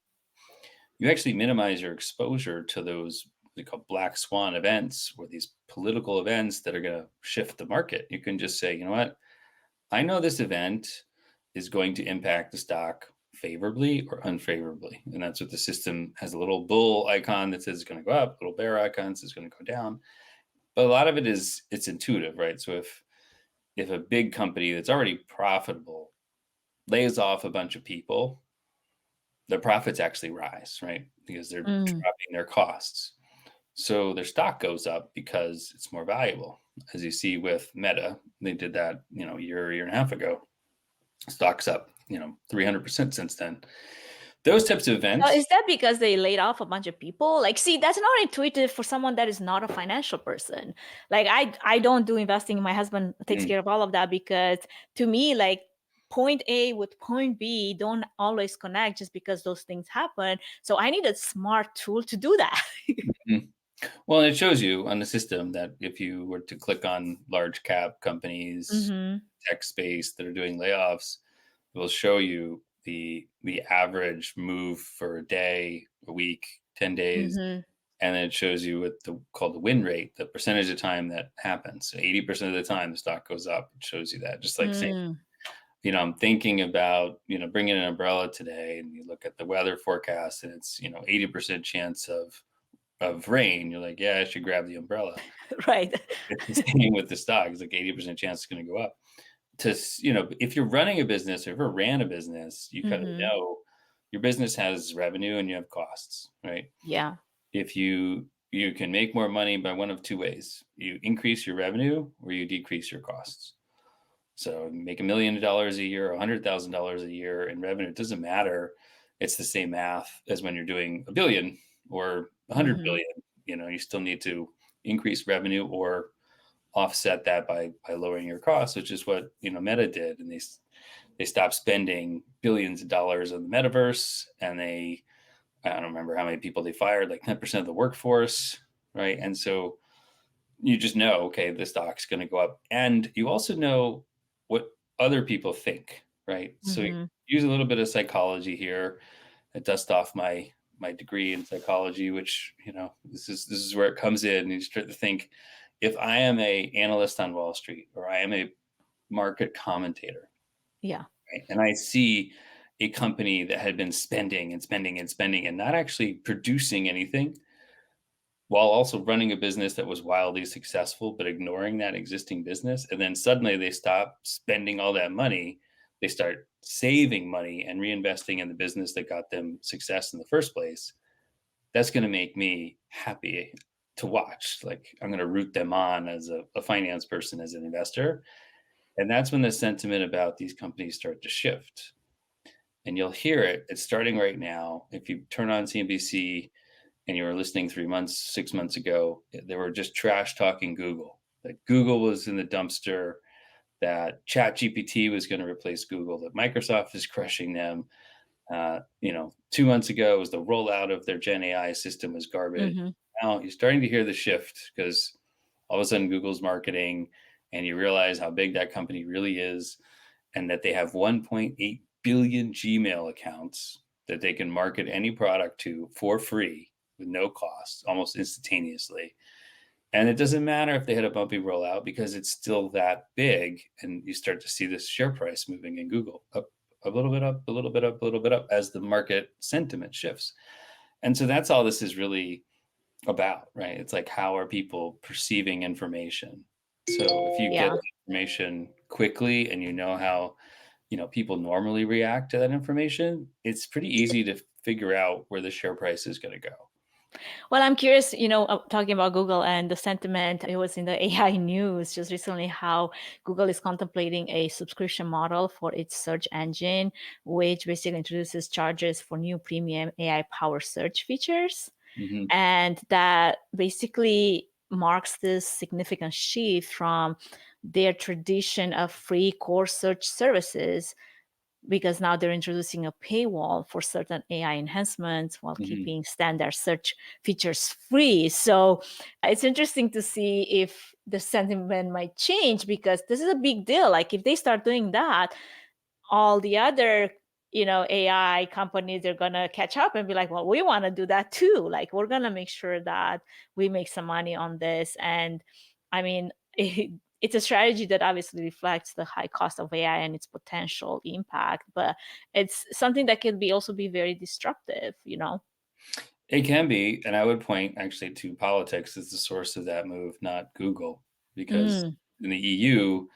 D: you actually minimize your exposure to those we call black swan events, or these political events that are going to shift the market. You can just say, you know what, I know this event is going to impact the stock favorably or unfavorably. And that's what the system has, a little bull icon that says it's going to go up, little bear icon says it's going to go down. But a lot of it it's intuitive, right? So if a big company that's already profitable lays off a bunch of people, their profits actually rise, right? Because they're dropping their costs. So their stock goes up because it's more valuable. As you see with Meta, they did that, a year and a half ago. Stock's up, 300% since then. Those types of events.
C: Is that because they laid off a bunch of people? Like, see, that's not intuitive for someone that is not a financial person. Like, I don't do investing. My husband takes care of all of that, because to me, like, point A with point B don't always connect just because those things happen. So I need a smart tool to do that.
D: Well, it shows you on the system that if you were to click on large cap companies, tech space that are doing layoffs, it will show you the average move for a day, a week, 10 days. And then it shows you called the win rate, the percentage of time that happens. So 80% of the time the stock goes up. It shows you that. Just like saying, I'm thinking about, bringing an umbrella today, and you look at the weather forecast and it's, 80% chance of rain. You're like, yeah, I should grab the umbrella.
C: Right.
D: It's the same with the stock. It's like 80% chance it's going to go up. If you're running a business, or ever ran a business, you kind of know your business has revenue and you have costs, right?
C: Yeah.
D: If you can make more money by one of two ways: you increase your revenue or you decrease your costs. So make $1 million a year, or $100,000 a year in revenue. It doesn't matter. It's the same math as when you're doing $1 billion or 100 billion. You still need to increase revenue or offset that by lowering your costs, which is what Meta did. And they stopped spending billions of dollars on the metaverse, and I don't remember how many people they fired, like 10% of the workforce, right? And so you just know, okay, the stock's going to go up, and you also know what other people think, right? So you use a little bit of psychology here. I dust off my degree in psychology, which this is where it comes in. And you start to think, if I am a analyst on Wall Street, or I am a market commentator, right, and I see a company that had been spending and spending and spending and not actually producing anything, while also running a business that was wildly successful, but ignoring that existing business, and then suddenly they stop spending all that money, they start saving money and reinvesting in the business that got them success in the first place, that's going to make me happy to watch. Like, I'm going to root them on as a finance person, as an investor. And that's when the sentiment about these companies start to shift. And you'll hear it. It's starting right now. If you turn on CNBC and you were listening 3 months, 6 months ago, they were just trash talking Google. That Google was in the dumpster, that ChatGPT was going to replace Google, that Microsoft is crushing them. 2 months ago, it was the rollout of their Gen AI system was garbage. Now you're starting to hear the shift, because all of a sudden Google's marketing, and you realize how big that company really is, and that they have 1.8 billion Gmail accounts that they can market any product to for free with no cost, almost instantaneously. And it doesn't matter if they had a bumpy rollout, because it's still that big. And you start to see this share price moving in Google up a little bit, up a little bit, up a little bit, up, as the market sentiment shifts. And so that's all this is really about, right? It's like, how are people perceiving information? So if you get information quickly, and you know how people normally react to that information, it's pretty easy to figure out where the share price is going to go.
C: Well, I'm curious, talking about Google and the sentiment, it was in the AI news just recently how Google is contemplating a subscription model for its search engine, which basically introduces charges for new premium AI-powered search features.
D: Mm-hmm.
C: And that basically marks this significant shift from their tradition of free core search services, because now they're introducing a paywall for certain AI enhancements while keeping standard search features free. So it's interesting to see if the sentiment might change, because this is a big deal. Like if they start doing that, all the other AI companies, they're going to catch up and be like, well, we want to do that too. Like, we're going to make sure that we make some money on this. And I mean, it's a strategy that obviously reflects the high cost of AI and its potential impact, but it's something that can also be very disruptive,
D: It can be. And I would point actually to politics as the source of that move, not Google, because in the EU,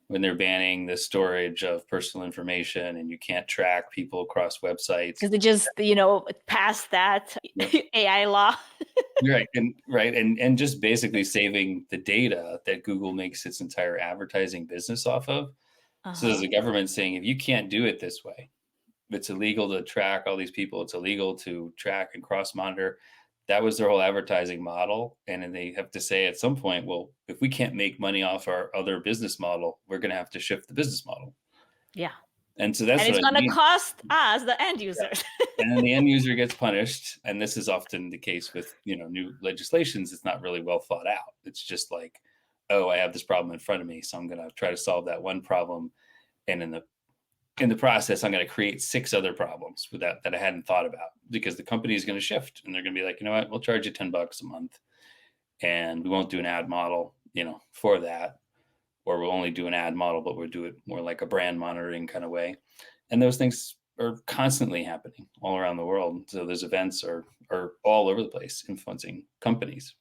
D: when they're banning the storage of personal information and you can't track people across websites.
C: Because they just, passed that AI law.
D: Right. And just basically saving the data that Google makes its entire advertising business off of. So there's a government saying, if you can't do it this way, it's illegal to track all these people. It's illegal to track and cross monitor. That was their whole advertising model. And then they have to say at some point, well, if we can't make money off our other business model, we're going to have to shift the business model.
C: Yeah.
D: And so that's
C: it's going to cost us, the end users.
D: Yeah. And then the end user gets punished. And this is often the case with, new legislations. It's not really well thought out. It's just like, oh, I have this problem in front of me, so I'm going to try to solve that one problem. And in the process, I'm going to create 6 other problems with that I hadn't thought about, because the company is going to shift and they're going to be like, you know what, we'll charge you $10 a month and we won't do an ad model, for that, or we'll only do an ad model, but we'll do it more like a brand monitoring kind of way. And those things are constantly happening all around the world. So those events are all over the place influencing companies.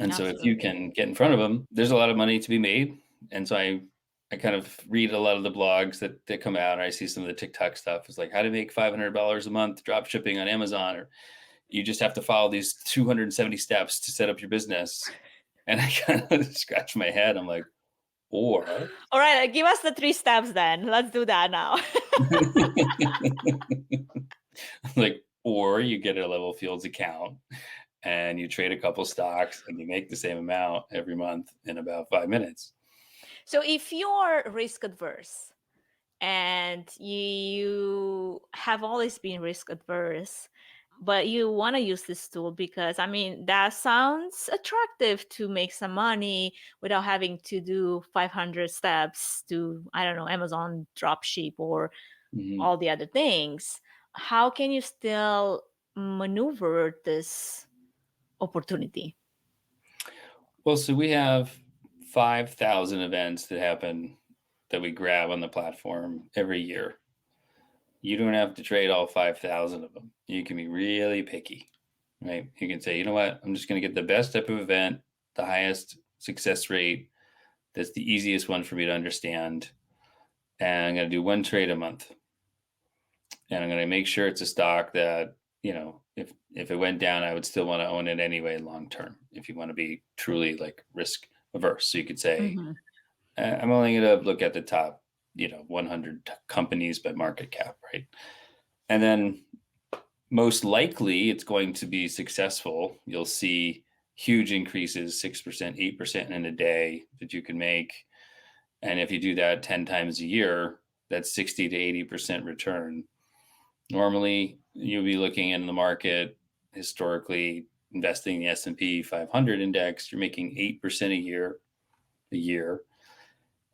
D: And Absolutely. So if you can get in front of them, there's a lot of money to be made. And so I kind of read a lot of the blogs that come out, and I see some of the TikTok stuff. It's like how to make $500 a month drop shipping on Amazon, or you just have to follow these 270 steps to set up your business. And I kind of scratch my head. I'm like, all
C: right, give us the 3 steps then. Let's do that now.
D: Like, or you get a Level Fields account and you trade a couple stocks and you make the same amount every month in about 5 minutes.
C: So if you're risk adverse and you have always been risk adverse, but you want to use this tool because, that sounds attractive to make some money without having to do 500 steps to, Amazon dropship or all the other things. How can you still maneuver this opportunity?
D: Well, so we have 5,000 events that happen that we grab on the platform every year. You don't have to trade all 5,000 of them. You can be really picky, right? You can say, you know what, I'm just going to get the best type of event, the highest success rate. That's the easiest one for me to understand. And I'm going to do 1 trade a month. And I'm going to make sure it's a stock that, if it went down, I would still want to own it anyway long term, if you want to be truly like risk averse. So you could say, I'm only going to look at the top 100 companies by market cap, right? And then most likely it's going to be successful. You'll see huge increases, 6%, 8% in a day that you can make. And if you do that 10 times a year, that's 60 to 80% return. Normally, you'll be looking in the market, historically investing in the S&P 500 index, you're making 8% a year.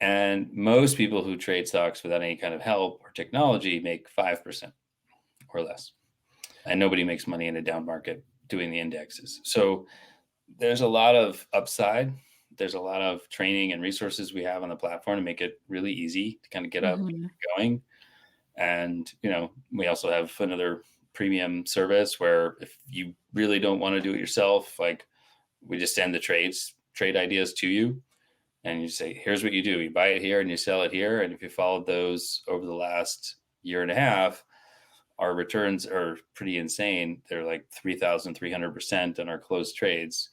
D: And most people who trade stocks without any kind of help or technology make 5% or less. And nobody makes money in a down market doing the indexes. So there's a lot of upside. There's a lot of training and resources we have on the platform to make it really easy to kind of get up and get going. And, we also have another premium service where if you really don't want to do it yourself, like we just send the trade ideas to you. And you say, here's what you do. You buy it here and you sell it here. And if you followed those over the last year and a half, our returns are pretty insane. They're like 3,300% on our closed trades,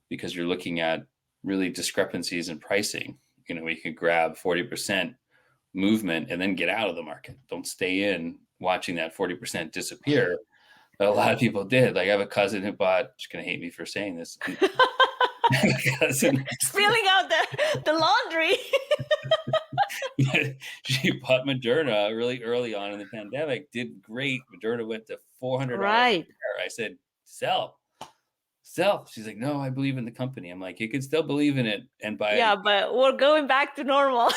D: because you're looking at really discrepancies in pricing. We could grab 40% movement and then get out of the market. Don't stay in watching that 40% disappear. But a lot of people did. Like, I have a cousin who bought, she's going to hate me for saying this.
C: Spilling out the laundry.
D: She bought Moderna really early on in the pandemic, did great. Moderna went to $400.
C: Right.
D: I said, sell. She's like, no, I believe in the company. I'm like, you can still believe in it and buy
C: Yeah, but we're going back to normal.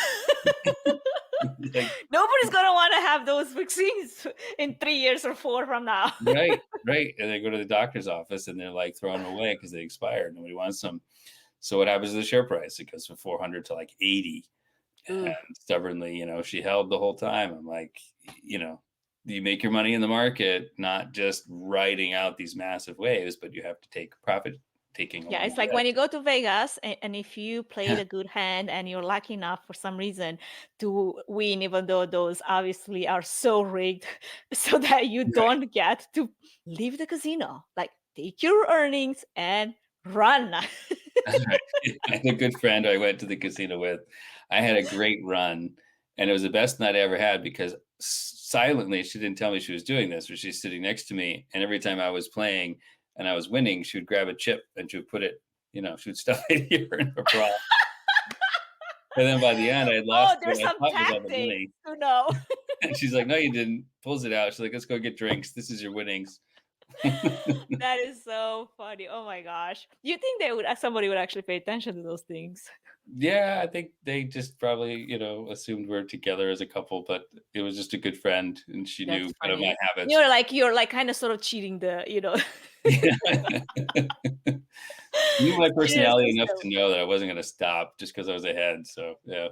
D: Like,
C: nobody's going to want to have those vaccines in 3 years or 4 from now.
D: right. And they go to the doctor's office and they're like throwing them away because they expired. Nobody wants them. So what happens to the share price? It goes from 400 to like 80. And stubbornly, she held the whole time. I'm like, you make your money in the market, not just riding out these massive waves, but you have to take profit taking.
C: Yeah, it's like when you go to Vegas and if you played a good hand and you're lucky enough for some reason to win, even though those obviously are so rigged so that you don't get to leave the casino, like take your earnings and run.
D: That's right. I had a good friend I went to the casino with. I had a great run, and it was the best night I ever had, because silently, she didn't tell me she was doing this, but she's sitting next to me. And every time I was playing and I was winning, she would grab a chip and she would put it, she would stuff it here in her bra. And then by the end, I had lost.
C: Oh, there's some tactics to know.
D: And she's like, no, you didn't. Pulls it out. She's like, let's go get drinks. This is your winnings.
C: That is so funny. Oh my gosh. You think somebody would actually pay attention to those things?
D: Yeah, I think they just probably, assumed we're together as a couple, but it was just a good friend, and she knew kind of my habits.
C: You're like kind of sort of cheating
D: Knew my personality enough to know that I wasn't going to stop just because I was ahead. So yeah.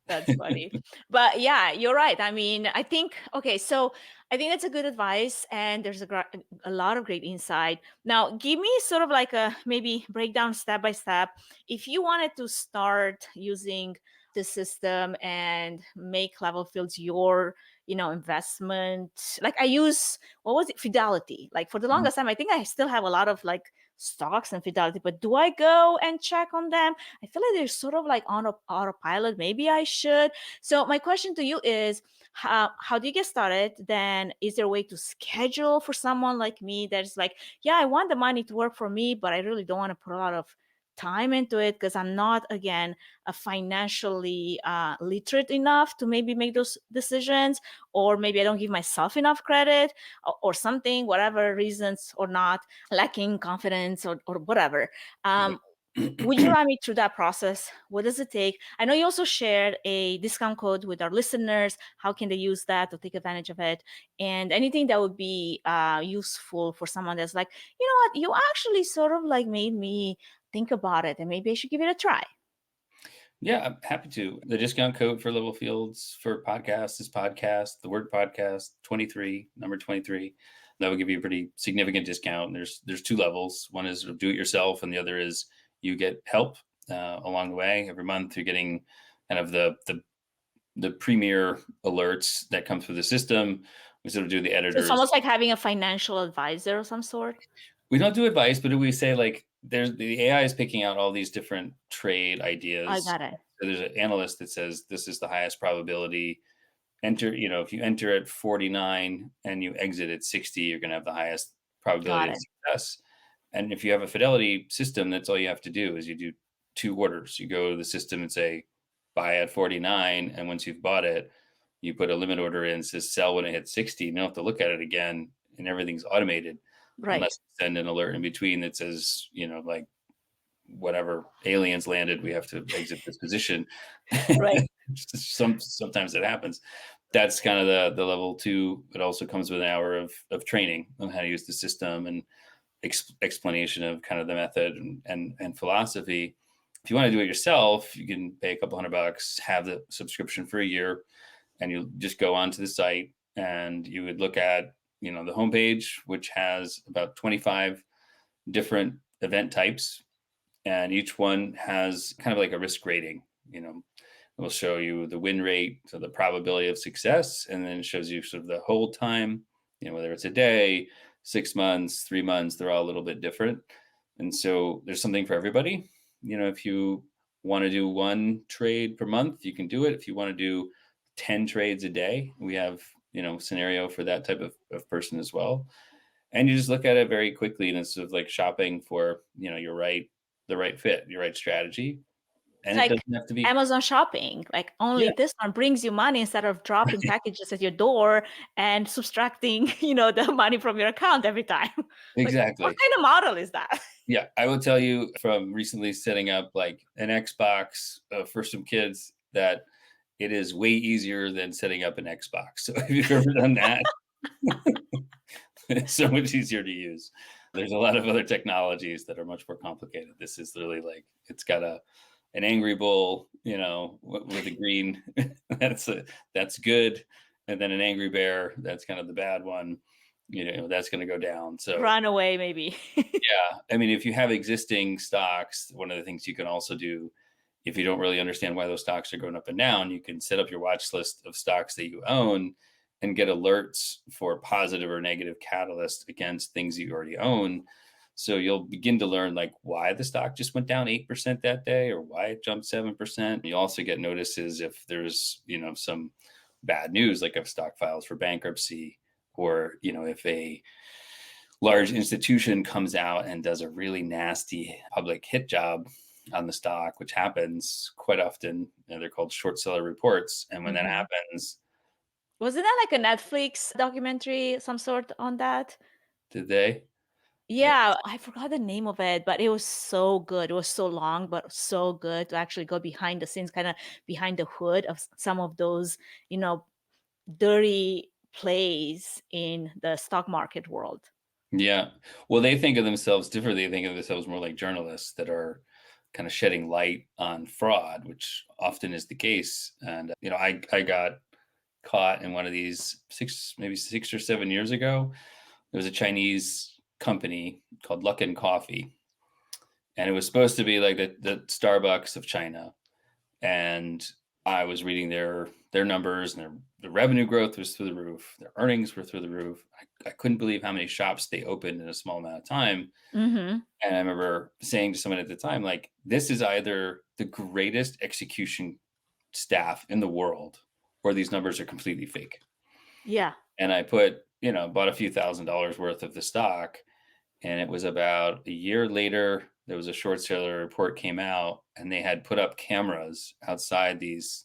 C: That's funny. But yeah, you're right. I mean, I think that's a good advice, and there's a lot of great insight. Now, give me sort of like a maybe breakdown step by step. If you wanted to start using the system and make level fields your investment, like I use, what was it, Fidelity. Like for the longest time, I think I still have a lot of like stocks and Fidelity, but do I go and check on them? I feel like they're sort of like on autopilot. Maybe I should. So my question to you is, how do you get started? Then is there a way to schedule for someone like me that's like, yeah, I want the money to work for me, but I really don't want to put a lot of time into it because I'm not, again, financially literate enough to maybe make those decisions, or maybe I don't give myself enough credit or something, whatever reasons, or not, lacking confidence or whatever. Would you run me through that process? What does it take? I know you also shared a discount code with our listeners. How can they use that to take advantage of it? And anything that would be useful for someone that's like, you know what, you actually sort of like made me think about it, and maybe I should give it a try.
D: Yeah, I'm happy to. The discount code for Level Fields for podcast is podcast, the word podcast, 23, number 23. That will give you a pretty significant discount. There's 2 levels. One is do it yourself, and the other is you get help along the way. Every month you're getting kind of the premier alerts that come through the system. We sort of do the editors.
C: So it's almost like having a financial advisor of some sort.
D: We don't do advice, but we say like the AI is picking out all these different trade ideas.
C: I got it.
D: So there's an analyst that says this is the highest probability. Enter, if you enter at 49 and you exit at 60, you're going to have the highest probability of success. And if you have a Fidelity system, that's all you have to do is you do 2 orders. You go to the system and say, buy at 49. And once you've bought it, you put a limit order in, says sell when it hits 60. You don't have to look at it again, and everything's automated.
C: Right.
D: Unless you send an alert in between that says, like whatever aliens landed, we have to exit this position.
C: Right.
D: Sometimes it happens. That's kind of the level 2. It also comes with an hour of training on how to use the system and explanation of kind of the method and philosophy. If you want to do it yourself, you can pay a couple $100, have the subscription for a year, and you just go onto the site and you would look at, the homepage, which has about 25 different event types, and each one has kind of like a risk rating. It will show you the win rate, so the probability of success, and then it shows you sort of the hold time, whether it's a day, 6 months, 3 months, they're all a little bit different. And so there's something for everybody. If you want to do 1 trade per month, you can do it. If you want to do 10 trades a day, we have, scenario for that type of person as well. And you just look at it very quickly, and it's sort of like shopping for, the right fit, your right strategy. And
C: it's
D: it
C: like
D: doesn't have to be
C: Amazon shopping, like only this one brings you money instead of dropping packages at your door and subtracting, the money from your account every time.
D: Exactly.
C: What kind of model is that?
D: Yeah, I will tell you from recently setting up like an Xbox for some kids that it is way easier than setting up an Xbox. So if you've ever done that, it's so much easier to use. There's a lot of other technologies that are much more complicated. This is really like, it's got an angry bull, with a green, that's good. And then an angry bear, that's kind of the bad one. That's going to go down. So
C: run away, maybe.
D: yeah. I mean, if you have existing stocks, one of the things you can also do, if you don't really understand why those stocks are going up and down, you can set up your watch list of stocks that you own and get alerts for positive or negative catalysts against things that you already own. So you'll begin to learn like why the stock just went down 8% that day, or why it jumped 7%. You also get notices if there's, some bad news, like if stock files for bankruptcy, or, if a large institution comes out and does a really nasty public hit job on the stock, which happens quite often. They're called short seller reports. And when that happens,
C: wasn't that like a Netflix documentary, some sort on that?
D: did they?
C: Yeah, I forgot the name of it, but it was so good. It was so long, but so good to actually go behind the scenes, kind of behind the hood of some of those, dirty plays in the stock market world.
D: Yeah. Well, they think of themselves differently. They think of themselves more like journalists that are kind of shedding light on fraud, which often is the case. And, I got caught in one of these maybe 6 or 7 years ago. There was a Chinese company called Luckin Coffee, and it was supposed to be like the Starbucks of China. And I was reading their numbers, and their revenue growth was through the roof. Their earnings were through the roof. I couldn't believe how many shops they opened in a small amount of time.
C: Mm-hmm.
D: And I remember saying to someone at the time, like, this is either the greatest execution staff in the world, or these numbers are completely fake.
C: Yeah.
D: And I bought a few $1,000s worth of the stock. And it was about a year later, there was a short seller report came out, and they had put up cameras outside these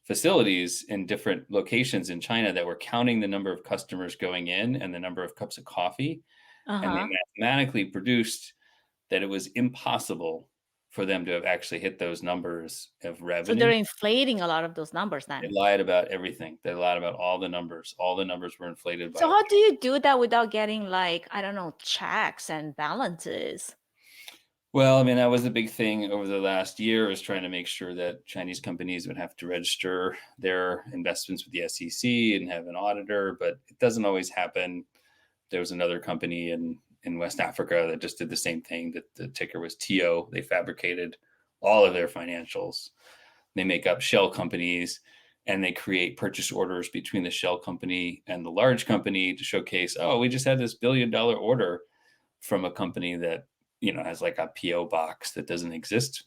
D: facilities in different locations in China that were counting the number of customers going in and the number of cups of coffee. And they mathematically produced that it was impossible for them to have actually hit those numbers of revenue.
C: So they're inflating a lot of those numbers then.
D: They lied about everything. They lied about all the numbers. All the numbers were inflated.
C: So how do you do that without getting like, I don't know, checks and balances?
D: Well, I mean, that was a big thing over the last year, was trying to make sure that Chinese companies would have to register their investments with the SEC and have an auditor, but it doesn't always happen. There was another company in West Africa that just did the same thing. That the ticker was TO. They fabricated all of their financials. They make up shell companies, and they create purchase orders between the shell company and the large company to showcase, oh, we just had this $1 billion order from a company that, has like a PO box that doesn't exist.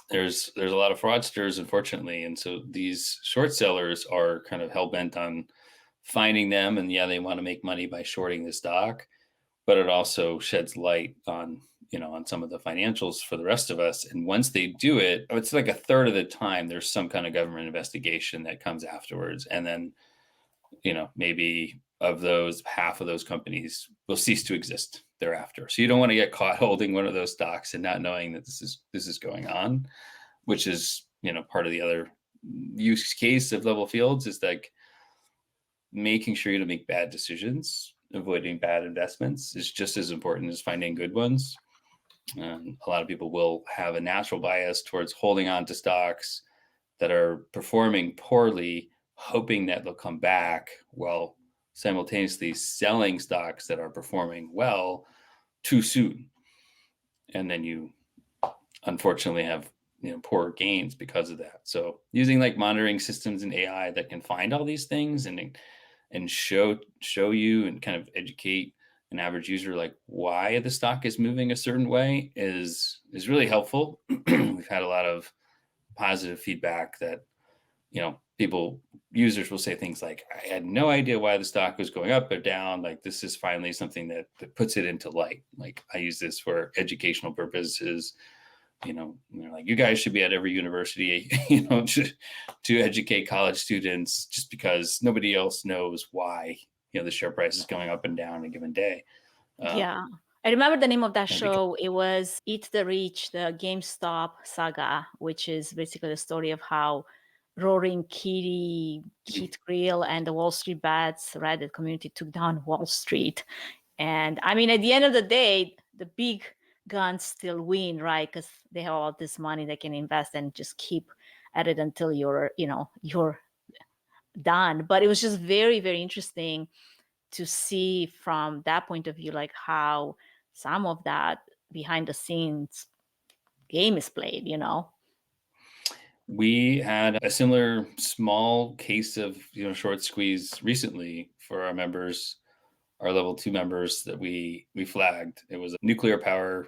D: There's a lot of fraudsters, unfortunately. And so these short sellers are kind of hell-bent on finding them. And yeah, they want to make money by shorting the stock, but it also sheds light on, on some of the financials for the rest of us. And once they do it, it's like a third of the time there's some kind of government investigation that comes afterwards. And then, maybe of those, half of those companies will cease to exist thereafter. So you don't want to get caught holding one of those stocks and not knowing that this is going on, which is, part of the other use case of Level Fields, is like making sure you don't make bad decisions. Avoiding bad investments is just as important as finding good ones. A lot of people will have a natural bias towards holding on to stocks that are performing poorly, hoping that they'll come back, while simultaneously selling stocks that are performing well too soon. And then you unfortunately have poor gains because of that. So using like monitoring systems and AI that can find all these things and show you and kind of educate an average user like why the stock is moving a certain way is really helpful. We've had a lot of positive feedback that users will say things like, I had no idea why the stock was going up or down. Like, this is finally something that puts it into light. Like, I use this for educational purposes. Like, you guys should be at every university, to educate college students, just because nobody else knows why, the share price is going up and down a given day.
C: Yeah. I remember the name of that show. It was Eat the Rich, the GameStop saga, which is basically the story of how Roaring Kitty, Keith Creel, and the Wall Street Bets Reddit community took down Wall Street. And I mean, at the end of the day, the big guns still win, right? Because they have all this money they can invest and just keep at it until you're done. But it was just very, very interesting to see from that point of view, like how some of that behind the scenes game is played,
D: We had a similar small case of short squeeze recently for our members, our level 2 members that we flagged. It was a nuclear power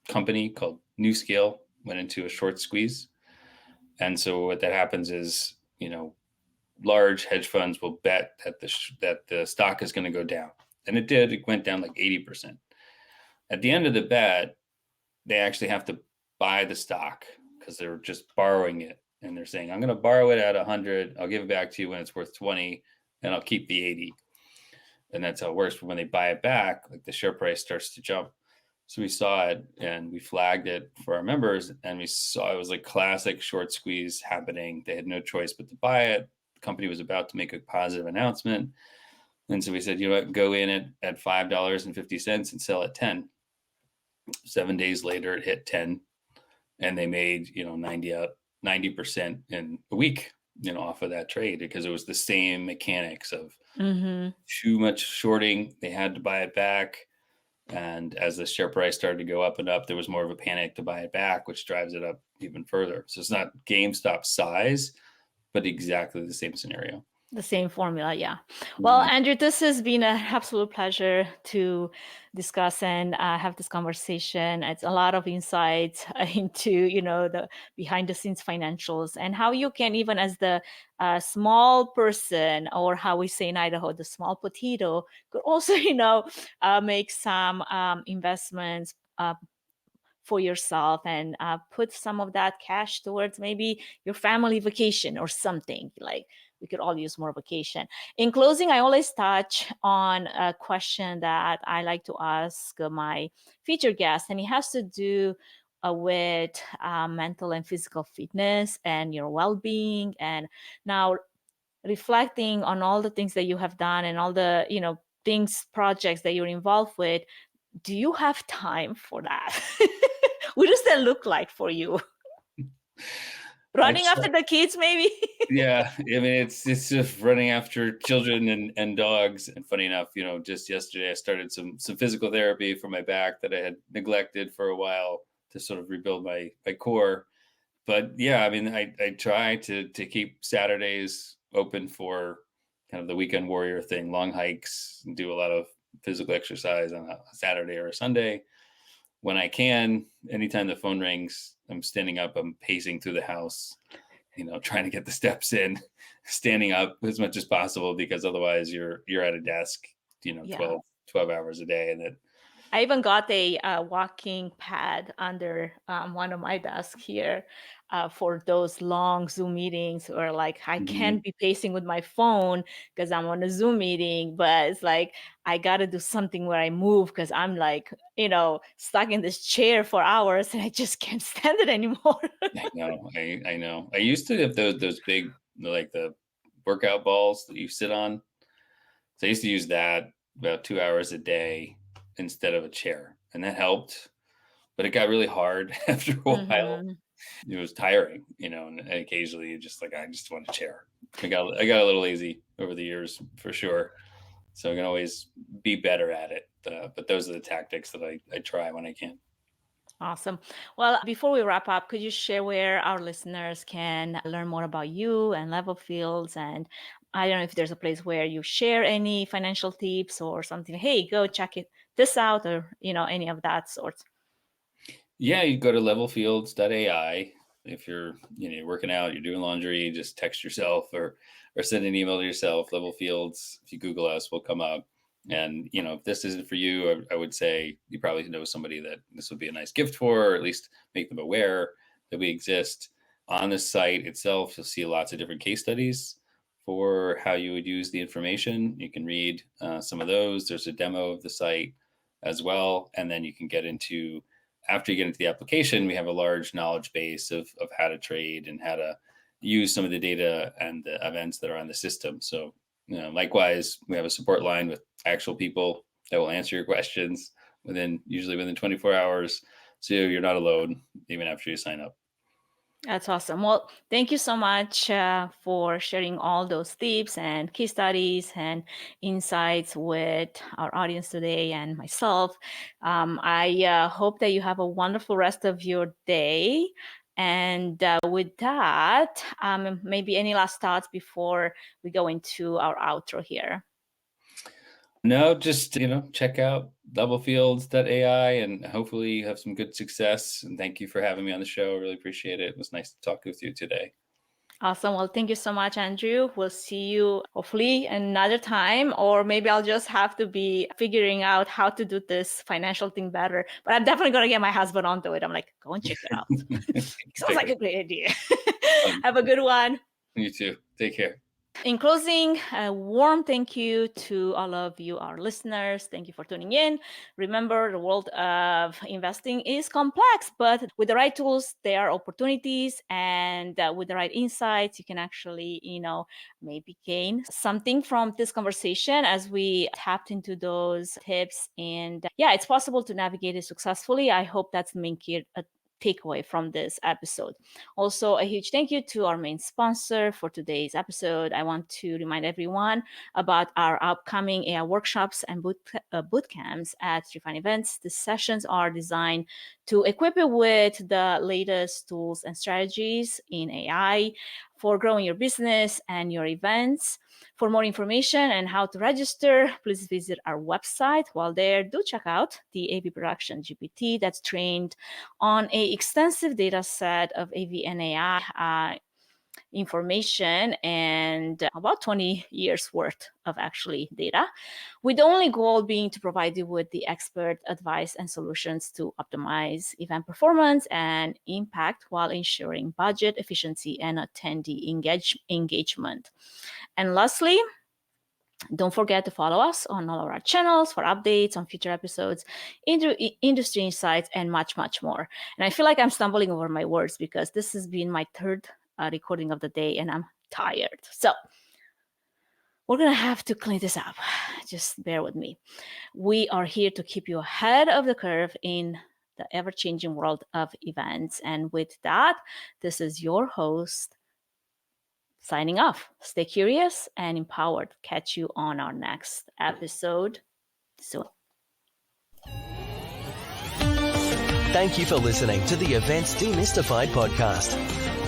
D: company called NewScale went into a short squeeze. And so what that happens is, large hedge funds will bet that the stock is going to go down. And it did. It went down like 80%. At the end of the bet, they actually have to buy the stock because they're just borrowing it. And they're saying, I'm going to borrow it at 100. I'll give it back to you when it's worth 20, and I'll keep the 80. And that's how it works. But when they buy it back, like, the share price starts to jump. So we saw it and we flagged it for our members, and we saw it was like classic short squeeze happening. They had no choice but to buy it. The company was about to make a positive announcement. And so we said, go in at $5.50 and sell at 10. 7 days later, it hit 10, and they made, 90% in a week, off of that trade, because it was the same mechanics of too much shorting. They had to buy it back. And as the share price started to go up and up, there was more of a panic to buy it back, which drives it up even further. So it's not GameStop size, but exactly the same scenario.
C: The same formula, yeah. Well, Andrew, this has been an absolute pleasure to discuss and have this conversation. It's a lot of insights into, the behind the scenes financials and how you can, even as the small person, or how we say in Idaho, the small potato, could also, make some investments for yourself and put some of that cash towards maybe your family vacation or something. Like, we could all use more vacation. In closing, I always touch on a question that I like to ask my featured guest, and it has to do with mental and physical fitness and your well-being. And now, reflecting on all the things that you have done and all the, projects that you're involved with, do you have time for that? What does that look like for you? Running after the kids, maybe?
D: Yeah, I mean, it's just running after children and dogs. And funny enough, just yesterday I started some physical therapy for my back that I had neglected for a while to sort of rebuild my core. But yeah, I mean, I try to keep Saturdays open for kind of the weekend warrior thing, long hikes, and do a lot of physical exercise on a Saturday or a Sunday. When I can, anytime the phone rings, I'm standing up, I'm pacing through the house, trying to get the steps in, standing up as much as possible, because otherwise you're at a desk, 12 hours a day. And
C: I even got a walking pad under one of my desks here for those long Zoom meetings, or like I can't be pacing with my phone because I'm on a Zoom meeting, but it's like I got to do something where I move, because I'm like, stuck in this chair for hours and I just can't stand it anymore.
D: I know. I used to have those big, like the workout balls that you sit on. So I used to use that about 2 hours a day instead of a chair, and that helped, but it got really hard after a while. It was tiring, and occasionally you just like, I just want a chair. I got a little lazy over the years, for sure, so I can always be better at it, but those are the tactics that I try when I can.
C: Awesome. Well, before we wrap up, could you share where our listeners can learn more about you and Level Fields? And I don't know if there's a place where you share any financial tips or something. Hey, go check this out, or any of that sort.
D: Yeah, you go to levelfields.ai. If you're working out, you're doing laundry, just text yourself or send an email to yourself. Level Fields. If you Google us, we'll come up. And, if this isn't for you, I would say you probably know somebody that this would be a nice gift for, or at least make them aware that we exist. On the site itself, you'll see lots of different case studies for how you would use the information. You can read some of those. There's a demo of the site as well. And then you can after you get into the application, we have a large knowledge base of how to trade and how to use some of the data and the events that are on the system. So, likewise, we have a support line with actual people that will answer your questions usually within 24 hours. So you're not alone even after you sign up.
C: That's awesome. Well, thank you so much for sharing all those tips and case studies and insights with our audience today and myself. I hope that you have a wonderful rest of your day. And with that, maybe any last thoughts before we go into our outro here?
D: No, just, check out levelfields.ai and hopefully you have some good success. And thank you for having me on the show. I really appreciate it. It was nice to talk with you today.
C: Awesome. Well, thank you so much, Andrew. We'll see you hopefully another time, or maybe I'll just have to be figuring out how to do this financial thing better. But I'm definitely going to get my husband onto it. I'm like, go and check it out. Sounds like a great idea. Have a good one.
D: You too. Take care.
C: In closing, a warm thank you to all of you, our listeners. Thank you for tuning in. Remember, the world of investing is complex, but with the right tools, there are opportunities. And with the right insights, you can actually, maybe gain something from this conversation as we tapped into those tips. And it's possible to navigate it successfully. I hope that's the main takeaway from this episode. Also, a huge thank you to our main sponsor for today's episode. I want to remind everyone about our upcoming AI workshops and boot camps at Trifan Events. The sessions are designed to equip you with the latest tools and strategies in AI for growing your business and your events. For more information and how to register, please visit our website. While there, do check out the AV Production GPT that's trained on an extensive data set of AV and AI information and about 20 years worth of actually data, with the only goal being to provide you with the expert advice and solutions to optimize event performance and impact while ensuring budget efficiency and attendee engagement. And lastly, don't forget to follow us on all of our channels for updates on future episodes, industry insights, and much, much more. And I feel like I'm stumbling over my words because this has been my third recording of the day and I'm tired. So we're going to have to clean this up. Just bear with me. We are here to keep you ahead of the curve in the ever-changing world of events. And with that, this is your host signing off. Stay curious and empowered. Catch you on our next episode soon.
B: Thank you for listening to the Events Demystified Podcast.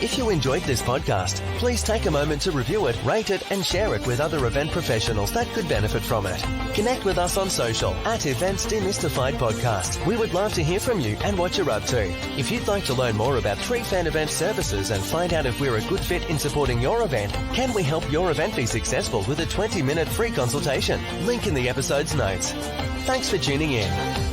B: If you enjoyed this podcast, please take a moment to review it, rate it, and share it with other event professionals that could benefit from it. Connect with us on social at Events Demystified Podcast. We would love to hear from you and what you're up to. If you'd like to learn more about Trifan Event services and find out if we're a good fit in supporting your event, can we help your event be successful with a 20-minute free consultation? Link in the episode's notes. Thanks for tuning in.